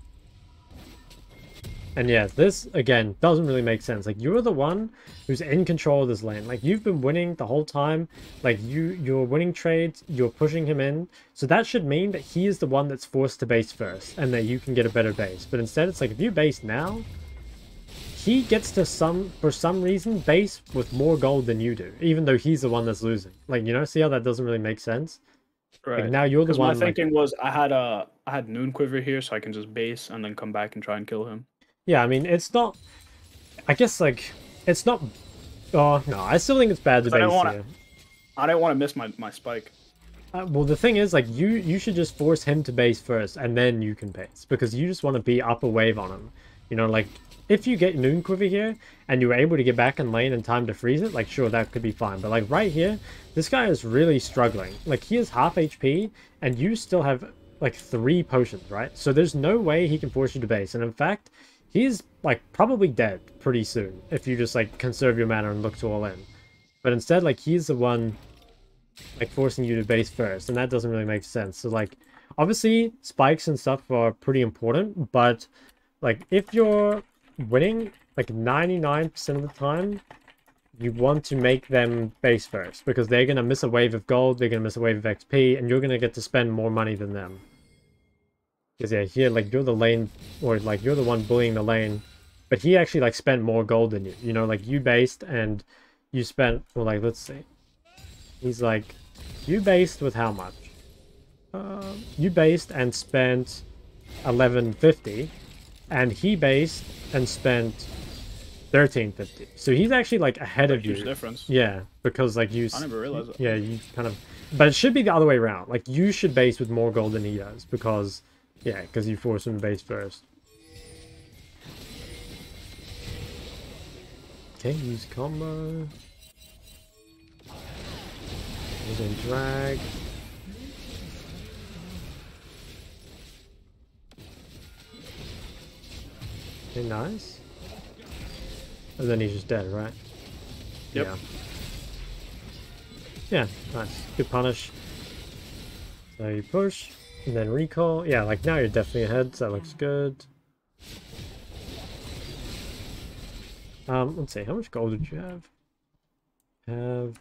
And yeah, this, again, doesn't really make sense. Like, you're the one who's in control of this lane. Like, you've been winning the whole time. Like, you're winning trades. You're pushing him in. So that should mean that he is the one that's forced to base first. And that you can get a better base. But instead, it's like, if you base now, he gets to, for some reason, base with more gold than you do. Even though he's the one that's losing. Like, you know, see how that doesn't really make sense? Right. Like, now you're the one. My thinking was I had Noon Quiver here, so I can just base and then come back and try and kill him. Yeah, I mean, it's not... I guess, like, it's not... Oh, no, I still think it's bad to base here. I don't want to miss my spike. Well, the thing is, like, you should just force him to base first, and then you can base. Because you just want to be upper wave on him. You know, like, if you get Noon Quiver here, and you were able to get back in lane in time to freeze it, like, sure, that could be fine. But, like, right here, this guy is really struggling. Like, he has half HP, and you still have, like, 3 potions, right? So there's no way he can force you to base. And in fact... he's, like, probably dead pretty soon if you just, like, conserve your mana and look to all in. But instead, like, he's the one, like, forcing you to base first, and that doesn't really make sense. So, like, obviously, spikes and stuff are pretty important, but, like, if you're winning, like, 99% of the time, you want to make them base first, because they're going to miss a wave of gold, they're going to miss a wave of XP, and you're going to get to spend more money than them. Because, yeah, here, like, you're the lane, or, like, you're the one bullying the lane, but he actually, like, spent more gold than you. You know, like, you based, and you spent, well, like, let's see. He's, like, you based with how much? You based and spent 1150, and he based and spent 1350. So he's actually, like, ahead of you. Huge difference. Yeah, because, like, you... I never realized that. Yeah, you kind of... But it should be the other way around. Like, you should base with more gold than he does, because... yeah, because you force him to base first. Okay, use combo. Using drag. Okay, nice. And then he's just dead, right? Yep. Yeah. Yeah, nice. Good punish. So you push. And then recall. Yeah, like now you're definitely ahead, so that looks good. Let's see, how much gold did you have?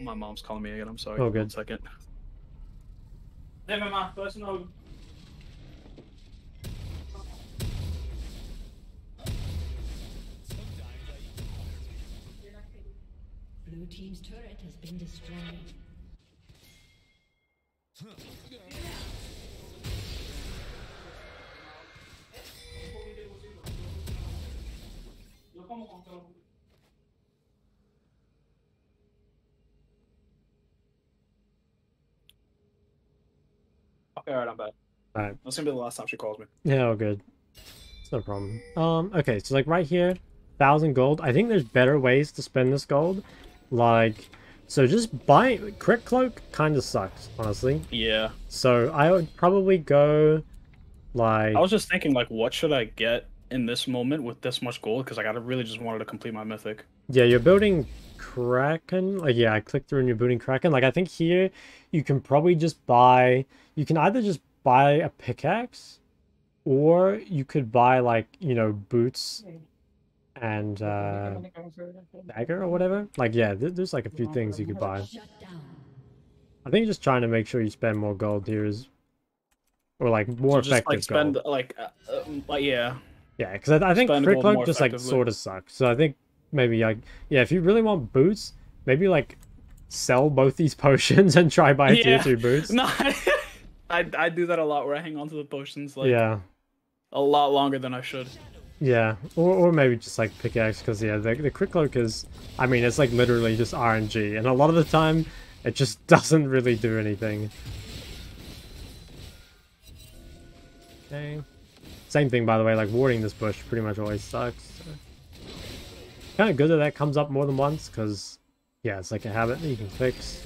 My mom's calling me again, I'm sorry. Oh, good. 1 second. Hey, mama, personal. Blue team's turret has been destroyed. Okay, alright, I'm back. Alright. That's gonna be the last time she calls me. Yeah, all good. It's no problem. Okay, so like right here, 1,000 gold. I think there's better ways to spend this gold. Like, so just buy... Crit Cloak kind of sucks, honestly. Yeah. So I would probably go, like... I was just thinking, like, what should I get in this moment with this much gold? Because, like, I really just wanted to complete my mythic. Yeah, you're building Kraken. Like, yeah, I clicked through and you're building Kraken. Like, I think here you can probably just buy... You can either just buy a pickaxe, or you could buy, like, you know, boots and dagger or whatever. Like, yeah, there's like a few things you could buy. I think just trying to make sure you spend more gold here is, or like more so effective just, like, spend gold. like yeah. Yeah, because I think Spend Crit gold Cloak more just like effectively. sort of sucks. So I think maybe like, yeah, if you really want boots, maybe like sell both these potions and try buy tier 2 boots. No, I do that a lot where I hang on to the potions like Yeah. a lot longer than I should. Yeah, or maybe just like pickaxe, because yeah, the Crit Cloak is, I mean, it's like literally just RNG, and a lot of the time it just doesn't really do anything. Okay. Same thing, by the way, like warding this bush pretty much always sucks. So. Kind of good that that comes up more than once, because, yeah, it's like a habit that you can fix.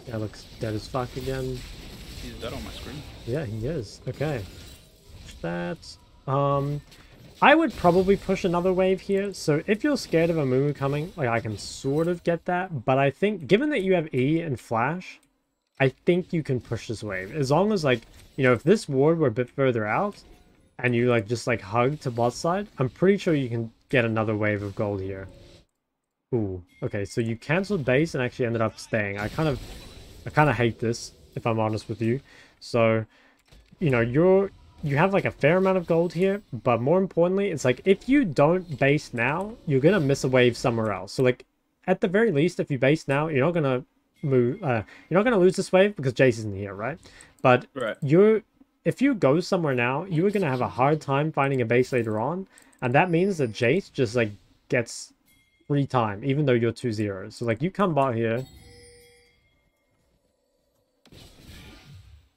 Yeah, looks dead as fuck again. He's dead on my screen. Yeah, he is. Okay. That. I would probably push another wave here. So if you're scared of a Mumu coming, like I can sort of get that. But I think, given that you have E and Flash, I think you can push this wave. As long as, like, you know, if this ward were a bit further out, and you, like, just, like, hug to bot side, I'm pretty sure you can get another wave of gold here. Ooh, okay, so you cancelled base and actually ended up staying. I kind of hate this, if I'm honest with you. So, you know, you have like a fair amount of gold here, but more importantly, it's like if you don't base now, you're gonna miss a wave somewhere else. So like at the very least, if you base now, you're not gonna move. You're not gonna lose this wave because Jace isn't here, right? But if you go somewhere now, you are gonna have a hard time finding a base later on, and that means that Jace just like gets free time, even though you're 2-0. So like you come bot here.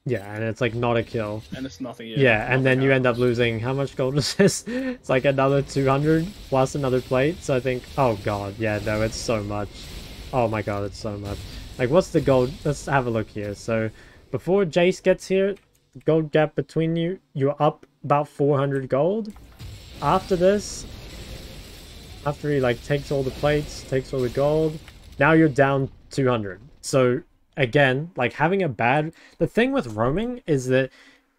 Yeah, and it's like not a kill. And it's nothing yet. Yeah, and then you end up losing, how much gold is this? It's like another 200 plus another plate. So I think, oh god, yeah, no, it's so much. Oh my god, it's so much. Like, what's the gold? Let's have a look here. So before Jace gets here, gold gap between you, you're up about 400 gold. After this, after he like takes all the plates, takes all the gold, now you're down 200. So again, like having a bad... The thing with roaming is that,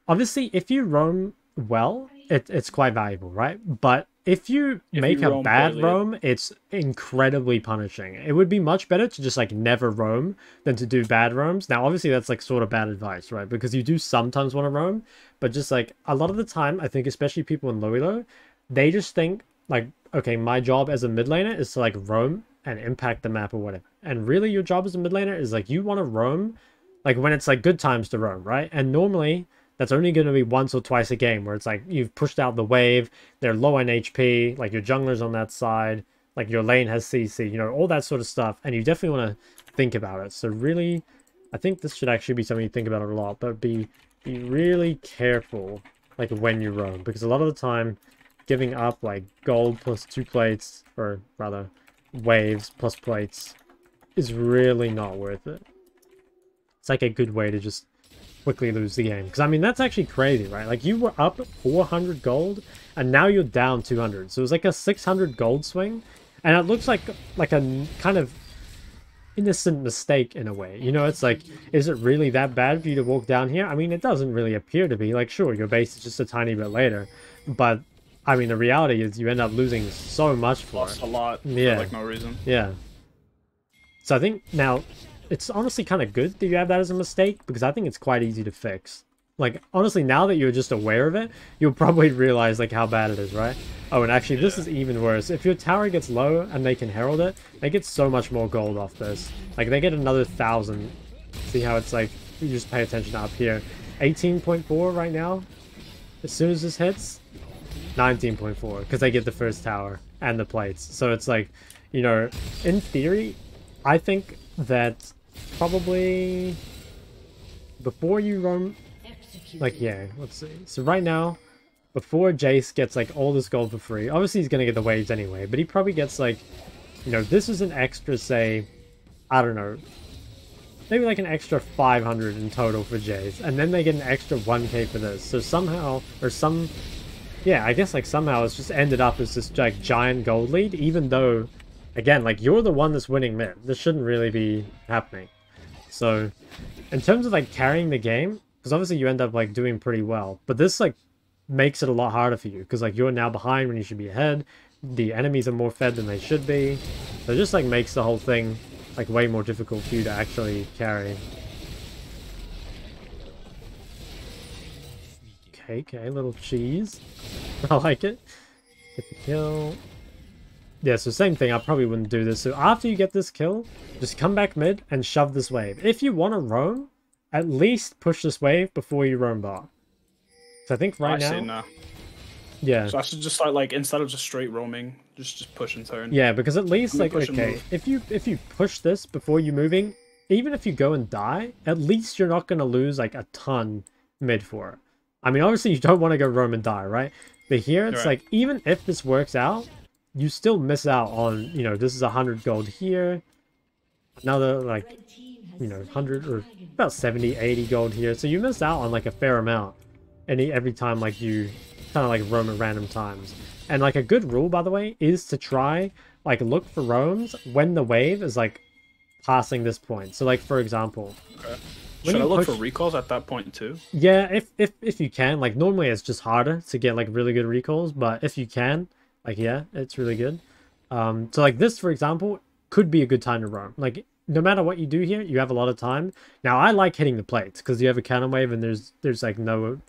obviously, if you roam well, it's quite valuable, right? But if you make a bad roam, it's incredibly punishing. It would be much better to just, like, never roam than to do bad roams. Now, obviously, that's, like, sort of bad advice, right? Because you do sometimes want to roam, but just, like, a lot of the time, I think, especially people in low elo, they just think, like, okay, my job as a mid laner is to, like, roam and impact the map or whatever. And really your job as a mid laner is like you want to roam like when it's like good times to roam, right? And normally that's only going to be once or twice a game where it's like you've pushed out the wave, they're low on HP, like your jungler's on that side, like your lane has CC, you know, all that sort of stuff. And you definitely want to think about it. So really, I think this should actually be something you think about a lot, but be really careful like when you roam, because a lot of the time giving up like gold plus 2 plates, or rather waves plus plates, is really not worth it. It's like a good way to just quickly lose the game. Because, I mean, that's actually crazy, right? Like, you were up 400 gold, and now you're down 200. So it was like a 600 gold swing. And it looks like a kind of innocent mistake in a way. You know, it's like, is it really that bad for you to walk down here? I mean, it doesn't really appear to be. Like, sure, your base is just a tiny bit later. But, I mean, the reality is you end up losing so much for Lost it. a lot for, like, no reason. Yeah. So I think now, it's honestly kind of good that you have that as a mistake, because I think it's quite easy to fix. Like, honestly, now that you're just aware of it, you'll probably realize, like, how bad it is, right? Oh, and actually, this is even worse. If your tower gets low and they can herald it, they get so much more gold off this. Like, they get another 1,000. See how it's like, you just pay attention up here. 18.4 right now. As soon as this hits, 19.4, because they get the first tower and the plates. So it's like, you know, in theory, I think that probably before you roam, like, yeah, let's see. So right now, before Jace gets like all this gold for free, obviously he's gonna get the waves anyway, but he probably gets like, you know, this is an extra, say, I don't know, maybe like an extra 500 in total for Jace, and then they get an extra 1k for this. So somehow, or some, yeah, I guess like somehow it's just ended up as this like giant gold lead, even though, again, like, you're the one that's winning mid. This shouldn't really be happening. So, in terms of, like, carrying the game, because obviously you end up, like, doing pretty well. But this, like, makes it a lot harder for you. Because, like, you're now behind when you should be ahead. The enemies are more fed than they should be. So it just, like, makes the whole thing, like, way more difficult for you to actually carry. Okay, little cheese. I like it. Get the kill. Yeah, so same thing, I probably wouldn't do this. So after you get this kill, just come back mid and shove this wave. If you want to roam, at least push this wave before you roam bot. So I think right now... Yeah. So I should just start, like, instead of just straight roaming, just push and turn. Yeah, because at least, like, okay, if you push this before you moving, even if you go and die, at least you're not going to lose, like, a ton mid for it. I mean, obviously you don't want to go roam and die, right? But here, it's like, even if this works out, you still miss out on, you know, this is 100 gold here, another like, Red team has you know, slain 100 the or dragon. about 70, 80 gold here. So you miss out on like a fair amount every time like you kind of like roam at random times. And like a good rule, by the way, is to try like look for roams when the wave is like passing this point. So like for example, Okay. when Should I you look push- for recalls at that point too? yeah, if you can, like normally it's just harder to get like really good recalls, but if you can, like yeah, it's really good. So like this, for example, could be a good time to roam. Like no matter what you do here, you have a lot of time. Now I like hitting the plates because you have a cannon wave and there's like no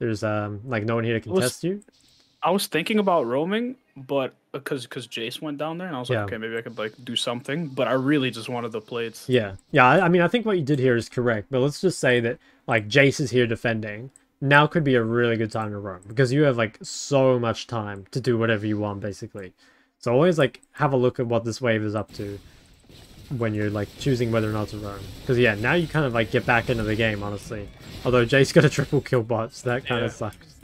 like no one here to contest you. I was thinking about roaming, but because Jace went down there, and I was like, Yeah. okay, maybe I could like do something. But I really just wanted the plates. Yeah, yeah. I mean, I think what you did here is correct, but let's just say that like Jace is here defending. Now could be a really good time to roam because you have like so much time to do whatever you want, basically. So always like have a look at what this wave is up to when you're like choosing whether or not to roam. Because yeah, now you kind of like get back into the game, honestly. Although Jace got a triple kill bot, so that kind of sucks.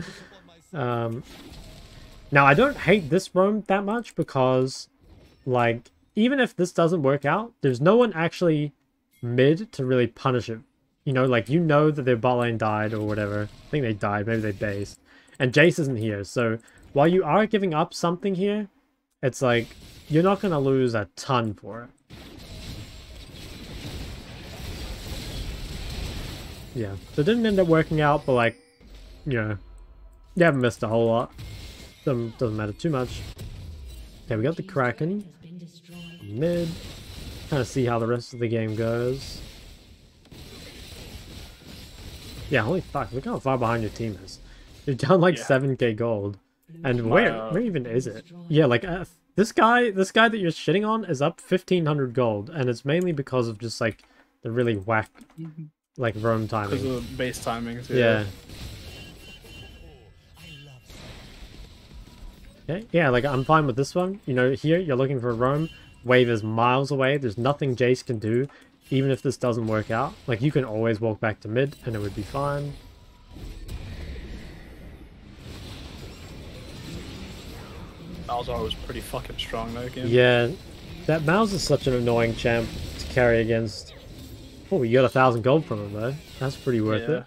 Now I don't hate this roam that much because like even if this doesn't work out, there's no one actually mid to really punish it. You know, like you know that their bot lane died or whatever. I think they died, maybe they based. And Jace isn't here, so while you are giving up something here, it's like you're not gonna lose a ton for it. Yeah, so it didn't end up working out, but like, you know, you haven't missed a whole lot. Doesn't matter too much. Okay, we got the Kraken. Has been destroyed. Mid. Kind of see how the rest of the game goes. Yeah, holy fuck, look how far behind your team is. You're down like Yeah. 7k gold. And My, where even is it? Yeah, like this guy that you're shitting on is up 1500 gold, and it's mainly because of just like the really whack like roam Because timing. of base timings. Yeah. Okay, yeah, like I'm fine with this one. You know, here you're looking for a roam. Wave is miles away. There's nothing Jace can do, even if this doesn't work out. Like you can always walk back to mid, and it would be fine. Malzahar was pretty fucking strong that game. Yeah, that Mouse is such an annoying champ to carry against. Oh, you got 1,000 gold from him though. That's pretty worth it.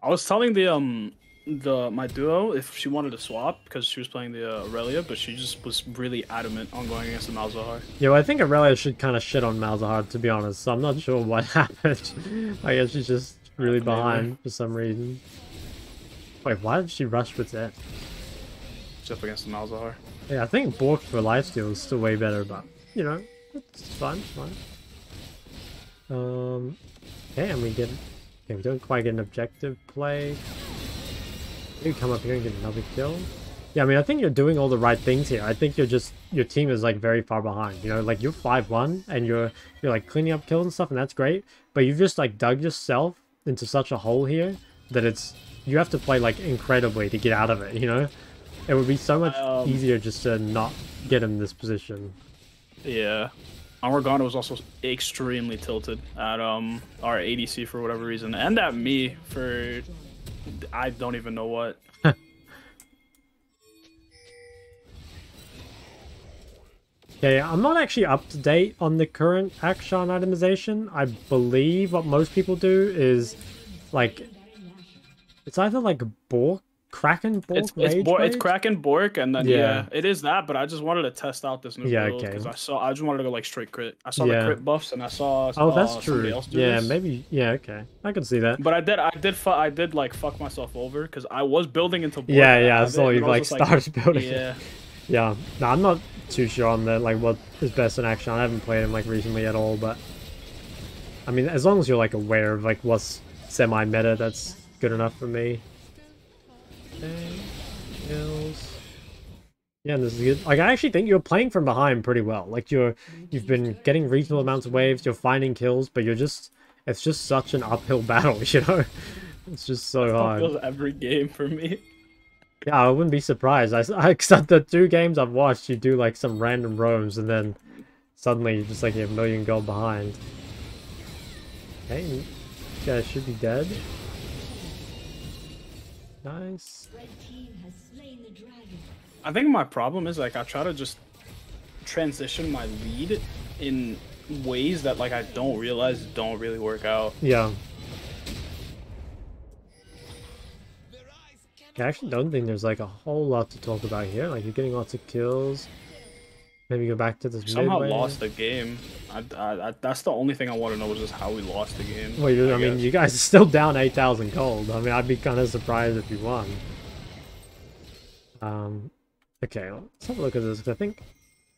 I was telling my duo if she wanted to swap because she was playing the Aurelia, but she just was really adamant on going against the Malzahar. Yeah, well, I think Aurelia should kind of shit on Malzahar, to be honest, so I'm not sure what happened. I guess she's just really behind for some reason. Wait, why did she rush with that? She's up against the Malzahar. Yeah, I think Bork for lifesteal is still way better, but, you know, it's fine, it's fine. Okay, and okay, we don't quite get an objective play. Maybe come up here and get another kill. Yeah, I mean, I think you're doing all the right things here. I think your team is like very far behind. You know, like you're 5-1 and you're like cleaning up kills and stuff, and that's great. But you've just like dug yourself into such a hole here that you have to play like incredibly to get out of it. You know, it would be so much easier just to not get in this position. Yeah. Morgana was also extremely tilted at our ADC for whatever reason, and at me for I don't even know what. Okay, I'm not actually up to date on the current Akshan itemization. I believe what most people do is like it's either like Bork, Kraken, Bork, It's Kraken, Bork, and then Yeah. it is that. But I just wanted to test out this new build because I just wanted to go like straight crit. I saw the crit buffs and I saw that's somebody true. else do Yeah, this. maybe. Yeah, okay, I can see that. But I did like fuck myself over because I was building into Bork. Yeah, I saw you like started building. Yeah. Yeah, no, I'm not too sure on that. Like, what is best in action? I haven't played him like recently at all, but I mean, as long as you're like aware of like what's semi-meta, that's good enough for me. Okay, kills. Yeah, and this is good. Like, I actually think you're playing from behind pretty well. Like, you've been getting reasonable amounts of waves. You're finding kills, but it's just such an uphill battle. You know, it's just so hard. Feels every game for me. Yeah, I wouldn't be surprised. Except the 2 games I've watched, you do like some random roams, and then suddenly you just like you're a million gold behind. Okay, you guys should be dead. Nice. Red team has slain the dragon. I think my problem is like I try to just transition my lead in ways that like I don't realize don't really work out. Yeah. I actually don't think there's like a whole lot to talk about here. Like you're getting lots of kills. Maybe go back to this Somehow midway. lost the game. That's the only thing I want to know is just how we lost the game. Well, I mean, you guys are still down 8,000 gold. I mean, I'd be kind of surprised if you won. Okay, let's have a look at this. I think,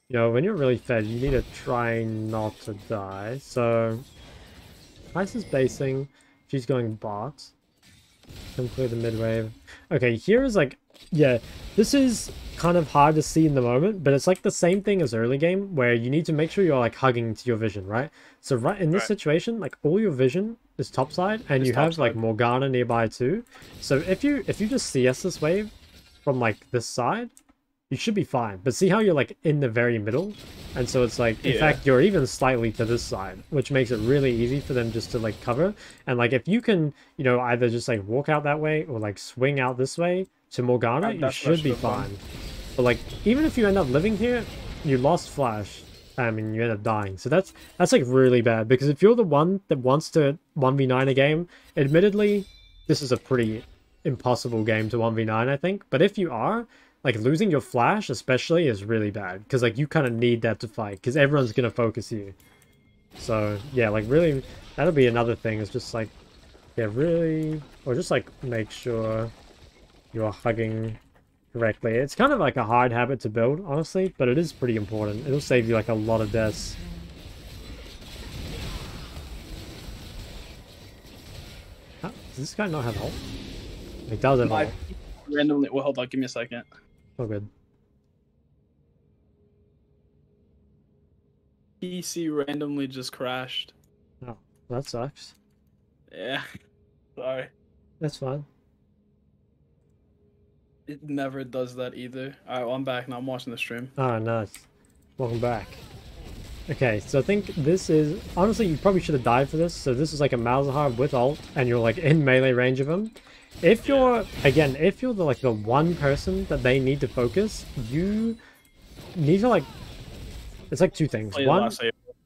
you know, when you're really fed, you need to try not to die. So, Ice is basing. She's going bot. Can clear the mid wave. Okay, here is like, yeah, this is kind of hard to see in the moment, but it's like the same thing as early game where you need to make sure you're like hugging to your vision, right? So right in this situation, like all your vision is topside and you have like Morgana nearby too. So if you just CS this wave from like this side, you should be fine. But see how you're like in the very middle? And so it's like, in fact, you're even slightly to this side, which makes it really easy for them just to like cover. And like if you can, you know, either just like walk out that way or like swing out this way to Morgana, you should be fine. But like even if you end up living here, you lost flash. I mean, you end up dying. So that's like really bad, because if you're the one that wants to 1v9 a game, admittedly, this is a pretty impossible game to 1v9, I think. But if you are, like losing your flash especially is really bad, because like you kind of need that to fight, because everyone's gonna focus you. So yeah, like really, that'll be another thing, is just like, yeah, really, or just like make sure you're hugging correctly. It's kind of like a hard habit to build, honestly, but it is pretty important. It'll save you like a lot of deaths. Does this guy not have ult? He does have ult. Randomly, well, hold on, give me a second. Oh, good. PC randomly just crashed. Oh, that sucks. Yeah, sorry. That's fine. It never does that either. Alright, well, I'm back now. I'm watching the stream. Oh, nice. Welcome back. Okay, so I think this is... Honestly, you probably should have died for this. So this is like a Malzahar with ult, and you're like in melee range of him. If you're, again, if you're the one person that they need to focus, you need to like... It's like two things. One,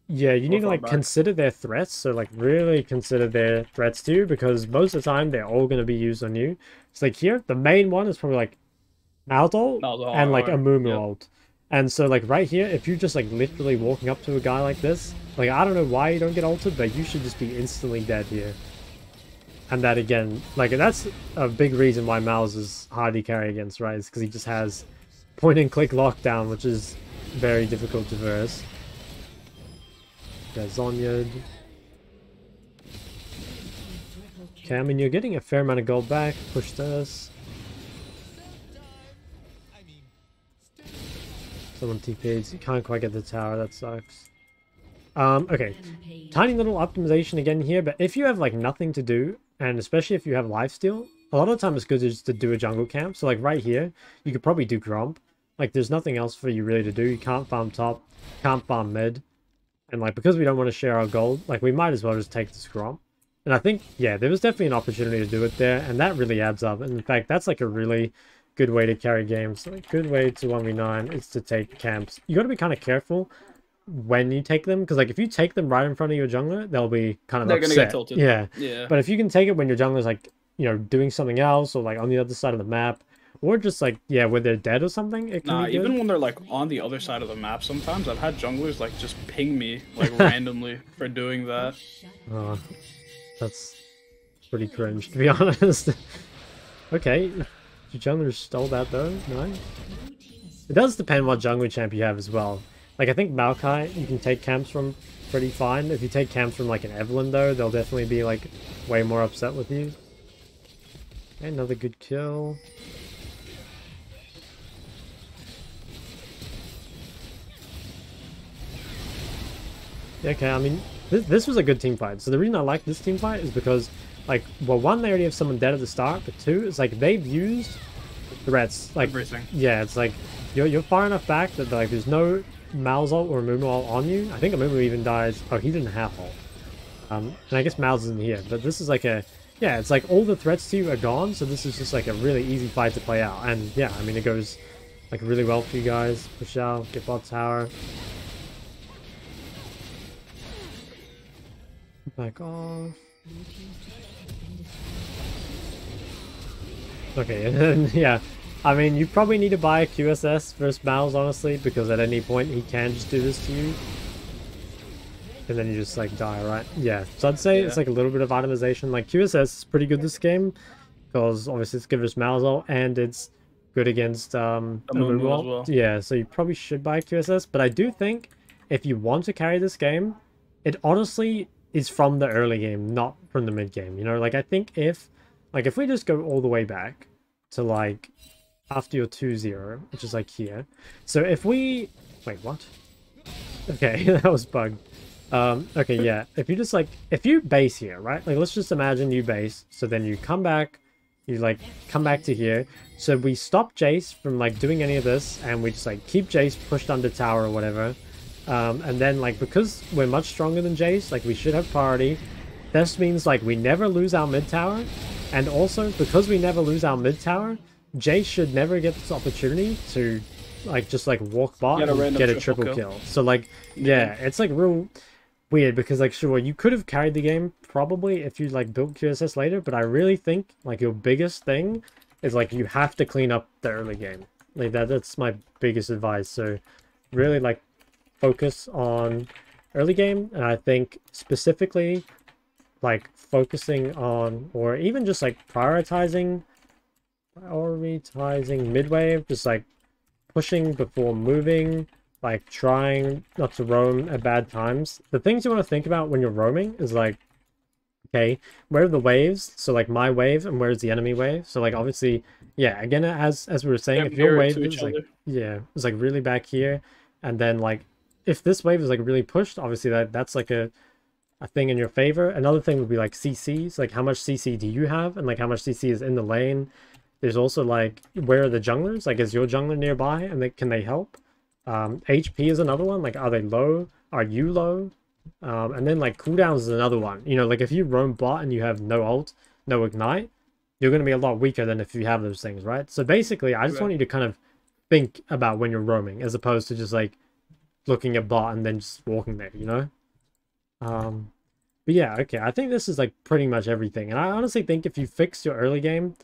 yeah, you need to like consider their threats. So like really consider their threats too, because most of the time they're all going to be used on you. It's like here, the main one is probably like Malz ult and like a Mumu ult. And so like right here, if you're just like literally walking up to a guy like this, like I don't know why you don't get ulted, but you should just be instantly dead here. And that again, like that's a big reason why Malz is hard to carry against, right? Is because he just has point and click lockdown, which is very difficult to verse. Yeah, Zonya'd. Okay, I mean you're getting a fair amount of gold back. Push this. Someone TP'd. You can't quite get the tower. That sucks. Okay. Tiny little optimization again here, but if you have like nothing to do, and especially if you have lifesteal, a lot of the time it's good just to do a jungle camp. So like right here, you could probably do Gromp. Like there's nothing else for you really to do. You can't farm top, can't farm mid. And like because we don't want to share our gold, like we might as well just take this Gromp. And I think, yeah, there was definitely an opportunity to do it there, and that really adds up. And in fact, that's like a really good way to carry games. Like, good way to 1v9 is to take camps. You got to be kind of careful when you take them, because like if you take them right in front of your jungler, they'll be kind of upset. They're gonna get tilted. Yeah. But if you can take it when your jungler's like, you know, doing something else, or like on the other side of the map, or just like, yeah, when they're dead or something, it can be good. Even when they're like on the other side of the map, sometimes I've had junglers like just ping me like randomly for doing that. That's pretty cringe, to be honest. Okay, your jungler stole that though. Nice. It does depend what jungler champ you have as well. Like I think Maokai you can take camps from pretty fine. If you take camps from like an Evelyn though, they'll definitely be like way more upset with you. Okay, another good kill. Okay, I mean, this was a good team fight. So the reason I like this team fight is because, like, well, one, they already have someone dead at the start, but two, it's like they've used threats. Like, everything. Yeah, it's like you're far enough back that like there's no Malz ult or Mumu ult on you. I think a Mumu even dies. Oh, he didn't have ult. And I guess Malz isn't here, but this is like a, yeah, it's like all the threats to you are gone. So this is just like a really easy fight to play out. And yeah, I mean, it goes like really well for you guys. Push out, get bot tower. Back off. Okay, and then, yeah. I mean, you probably need to buy a QSS versus Mouse, honestly, because at any point he can just do this to you. And then you just, like, die, right? Yeah, so I'd say it's, like, a little bit of itemization. Like, QSS is pretty good this game, because obviously it's good versus Mouse, and it's good against, Moonwall as well. Yeah, so you probably should buy QSS, but I do think if you want to carry this game, it honestly is from the early game, not from the mid game, you know? Like, I think if we just go all the way back to, like, after your 2-0, which is, like, here. So if we... Wait, what? Okay, that was bugged. Okay, yeah. If you just, like... If you base here, right? Like, let's just imagine you base. So then you come back. You, like, come back to here. So we stop Jace from, like, doing any of this. And we just, like, keep Jace pushed under tower or whatever. And then, like, because we're much stronger than Jace, like, we should have priority. This means, like, we never lose our mid tower. And also, because we never lose our mid tower, Jace should never get this opportunity to, like, just, like, walk bot and get a triple kill. So, like, yeah, it's, like, real weird because, like, sure, you could have carried the game probably if you, like, built QSS later, but I really think, like, your biggest thing is, like, you have to clean up the early game. Like, that's my biggest advice. So, really, like, focus on early game, and I think specifically, like, focusing on, or even just, like, prioritizing mid-wave, just, like, pushing before moving, like, trying not to roam at bad times. The things you want to think about when you're roaming is, like, okay, where are the waves? So, like, my wave, and where's the enemy wave? So, like, obviously, yeah, again, as we were saying, if your wave is, like, yeah, it's, like, really back here, and then, like, if this wave is, like, really pushed, obviously that's, like, a thing in your favor. Another thing would be, like, CCs, like, how much CC do you have, and, like, how much CC is in the lane. There's also, like, where are the junglers? Like, is your jungler nearby, and can they help? HP is another one. Like, are they low? Are you low? And then, like, cooldowns is another one. You know, like, if you roam bot and you have no ult, no ignite, you're going to be a lot weaker than if you have those things, right? So basically, I just want you to kind of think about when you're roaming, as opposed to just, like, looking at bot and then just walking there, you know? But yeah, okay, I think this is, like, pretty much everything. And I honestly think if you fix your early game,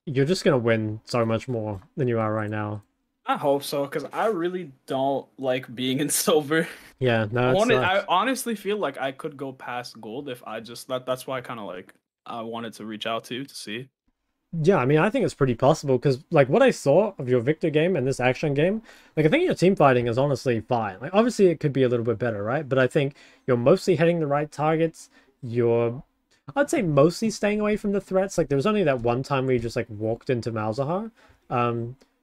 you're just gonna win so much more than you are right now. I hope so, because I really don't like being in silver. Yeah, no, I honestly feel like I could go past gold if I just... That's why I kind of, like, I wanted to reach out to you to see. Yeah, I mean, I think it's pretty possible, because, like, what I saw of your Viktor game and this action game, like, I think your team fighting is honestly fine. Like, obviously, it could be a little bit better, right? But I think you're mostly hitting the right targets. I'd say mostly staying away from the threats. Like, there was only that one time where you just, like, walked into Malzahar.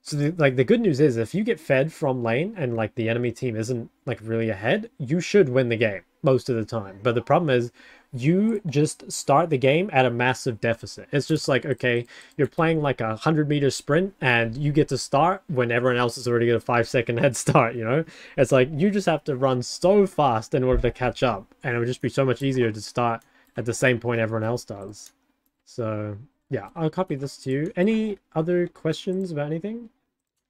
So, the good news is, if you get fed from lane and, like, the enemy team isn't, like, really ahead, you should win the game most of the time. But the problem is, you just start the game at a massive deficit. It's just like, okay, you're playing, like, a 100-meter sprint, and you get to start when everyone else has already got a 5-second head start, you know? It's like, you just have to run so fast in order to catch up, and it would just be so much easier to start at the same point everyone else does. So, yeah, I'll copy this to you. Any other questions about anything?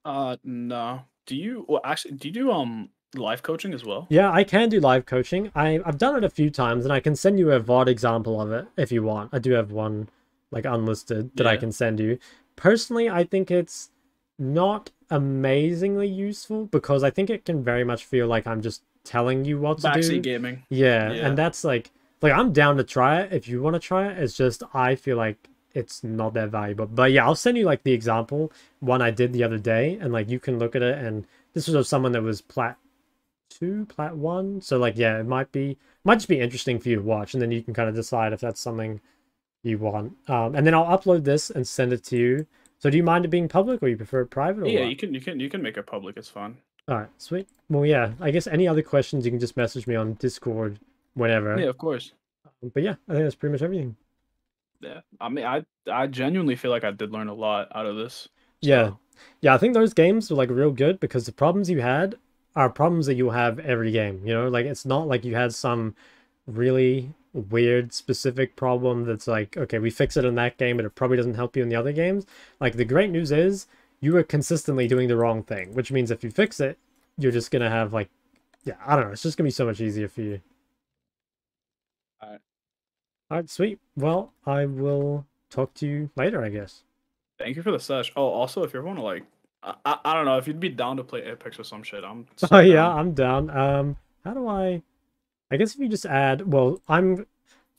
No. Do you... Well, actually, do you do, live coaching as well? Yeah, I can do live coaching. I've done it a few times, and I can send you a VOD example of it if you want. I do have one, like, unlisted that I can send you. Personally, I think it's not amazingly useful, because I think it can very much feel like I'm just telling you what to do. Backseat gaming. Yeah, and that's, like, I'm down to try it if you want to try it. It's just, I feel like it's not that valuable. But yeah, I'll send you, like, the example one I did the other day, and, like, you can look at it. And this was of someone that was plat 2, plat 1. So, like, yeah, it might just be interesting for you to watch, and then you can kind of decide if that's something you want. And then I'll upload this and send it to you. So do you mind it being public, or you prefer it private? Or yeah, what? you can make it public. It's fine. All right, sweet. Well, yeah, I guess any other questions, you can just message me on Discord whenever. Yeah, of course. But yeah, I think that's pretty much everything. Yeah, I mean, I genuinely feel like I did learn a lot out of this. So. Yeah, I think those games were, like, real good, because the problems you had are problems that you'll have every game, you know? Like, it's not like you had some really weird specific problem that's like, okay, we fix it in that game, but it probably doesn't help you in the other games. Like, the great news is you were consistently doing the wrong thing, which means if you fix it, you're just gonna have like, yeah, I don't know, it's just gonna be so much easier for you. Alright. All right, sweet. Well, I will talk to you later, I guess. Thank you for the sesh. Oh, also, if you ever want to like, I don't know if you'd be down to play Apex or some shit. I'm Oh so yeah, down. I'm down. How do I guess if you just add, well, oh,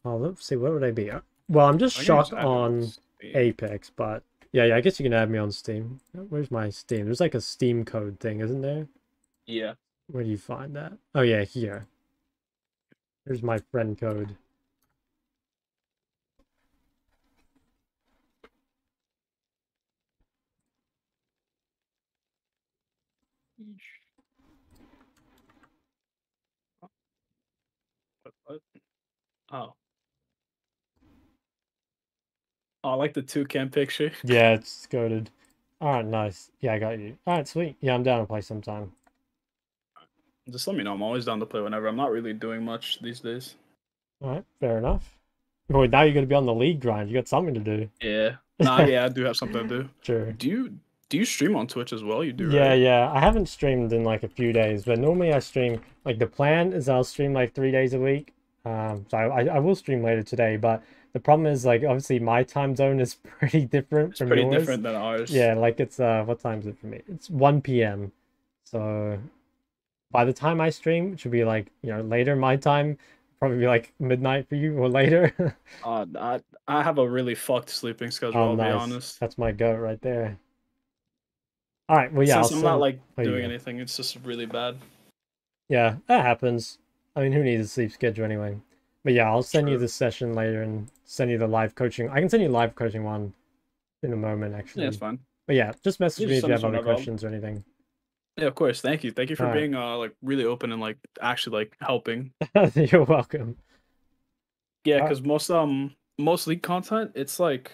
let's see, what would I be? Well, I'm just I can just shocked add you on Steam. Apex, but yeah, I guess you can add me on Steam. Where's my Steam? There's like a Steam code thing, isn't there? Yeah. Where do you find that? Oh yeah, here. There's my friend code. What? Oh. Oh, I like the toucan picture. Yeah, it's coded. Alright, nice. Yeah, I got you. Alright, sweet. Yeah, I'm down to play sometime. Just let me know. I'm always down to play whenever. I'm not really doing much these days. Alright, fair enough. Boy, now you're gonna be on the league grind. You got something to do. Yeah. Nah, yeah, I do have something to do. Sure. Do you stream on Twitch as well? You do, Yeah, right? yeah. I haven't streamed in like a few days, but normally I stream, like the plan is I'll stream like 3 days a week. So I will stream later today, but the problem is like obviously my time zone is pretty different It's from pretty yours. different than ours. Yeah, like it's what time is it for me? It's 1 p.m. So by the time I stream, which would be like, later my time, probably be like midnight for you or later. I have a really fucked sleeping schedule, Oh, I'll be nice. honest. That's my goat right there. All right, well, yeah, I'll Since I'm not send. like Oh, you doing go. anything, it's just really bad. Yeah, that happens. I mean, who needs a sleep schedule anyway? But yeah, I'll send you True. the session later and send you the live coaching. I can send you live coaching one in a moment, Yeah, actually. it's fine. But yeah, just message You me just if you send us have other whenever. I'll- questions or anything. Yeah, of course. Thank you. Thank you for Alright. being like really open and like actually like helping. You're welcome. Yeah, Alright. because most league content, it's like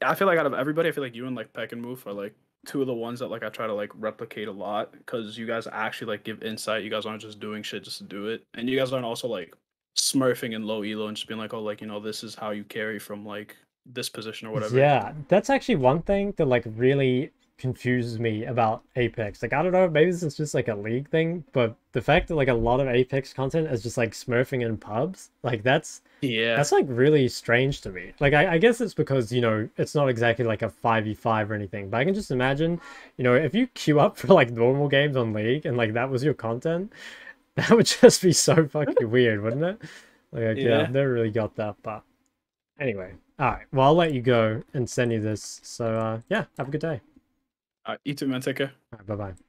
I feel like out of everybody, I feel like you and like Peck and Move are like two of the ones that like I try to like replicate a lot because you guys actually like give insight. You guys aren't just doing shit just to do it, and you guys aren't also like smurfing in low elo and just being like, oh, like this is how you carry from like this position or whatever. Yeah, that's actually one thing that like really confuses me about Apex. Like I don't know, maybe this is just like a league thing, but the fact that like a lot of Apex content is just like smurfing in pubs, like that's Yeah, like really strange to me. Like I guess it's because, it's not exactly like a 5v5 or anything, but I can just imagine, if you queue up for like normal games on League and like that was your content, that would just be so fucking weird, wouldn't it? Like yeah, I've yeah. never really got that, but anyway. All right, well, I'll let you go and send you this. So yeah, have a good day. You too, man. Take care. All right, bye-bye.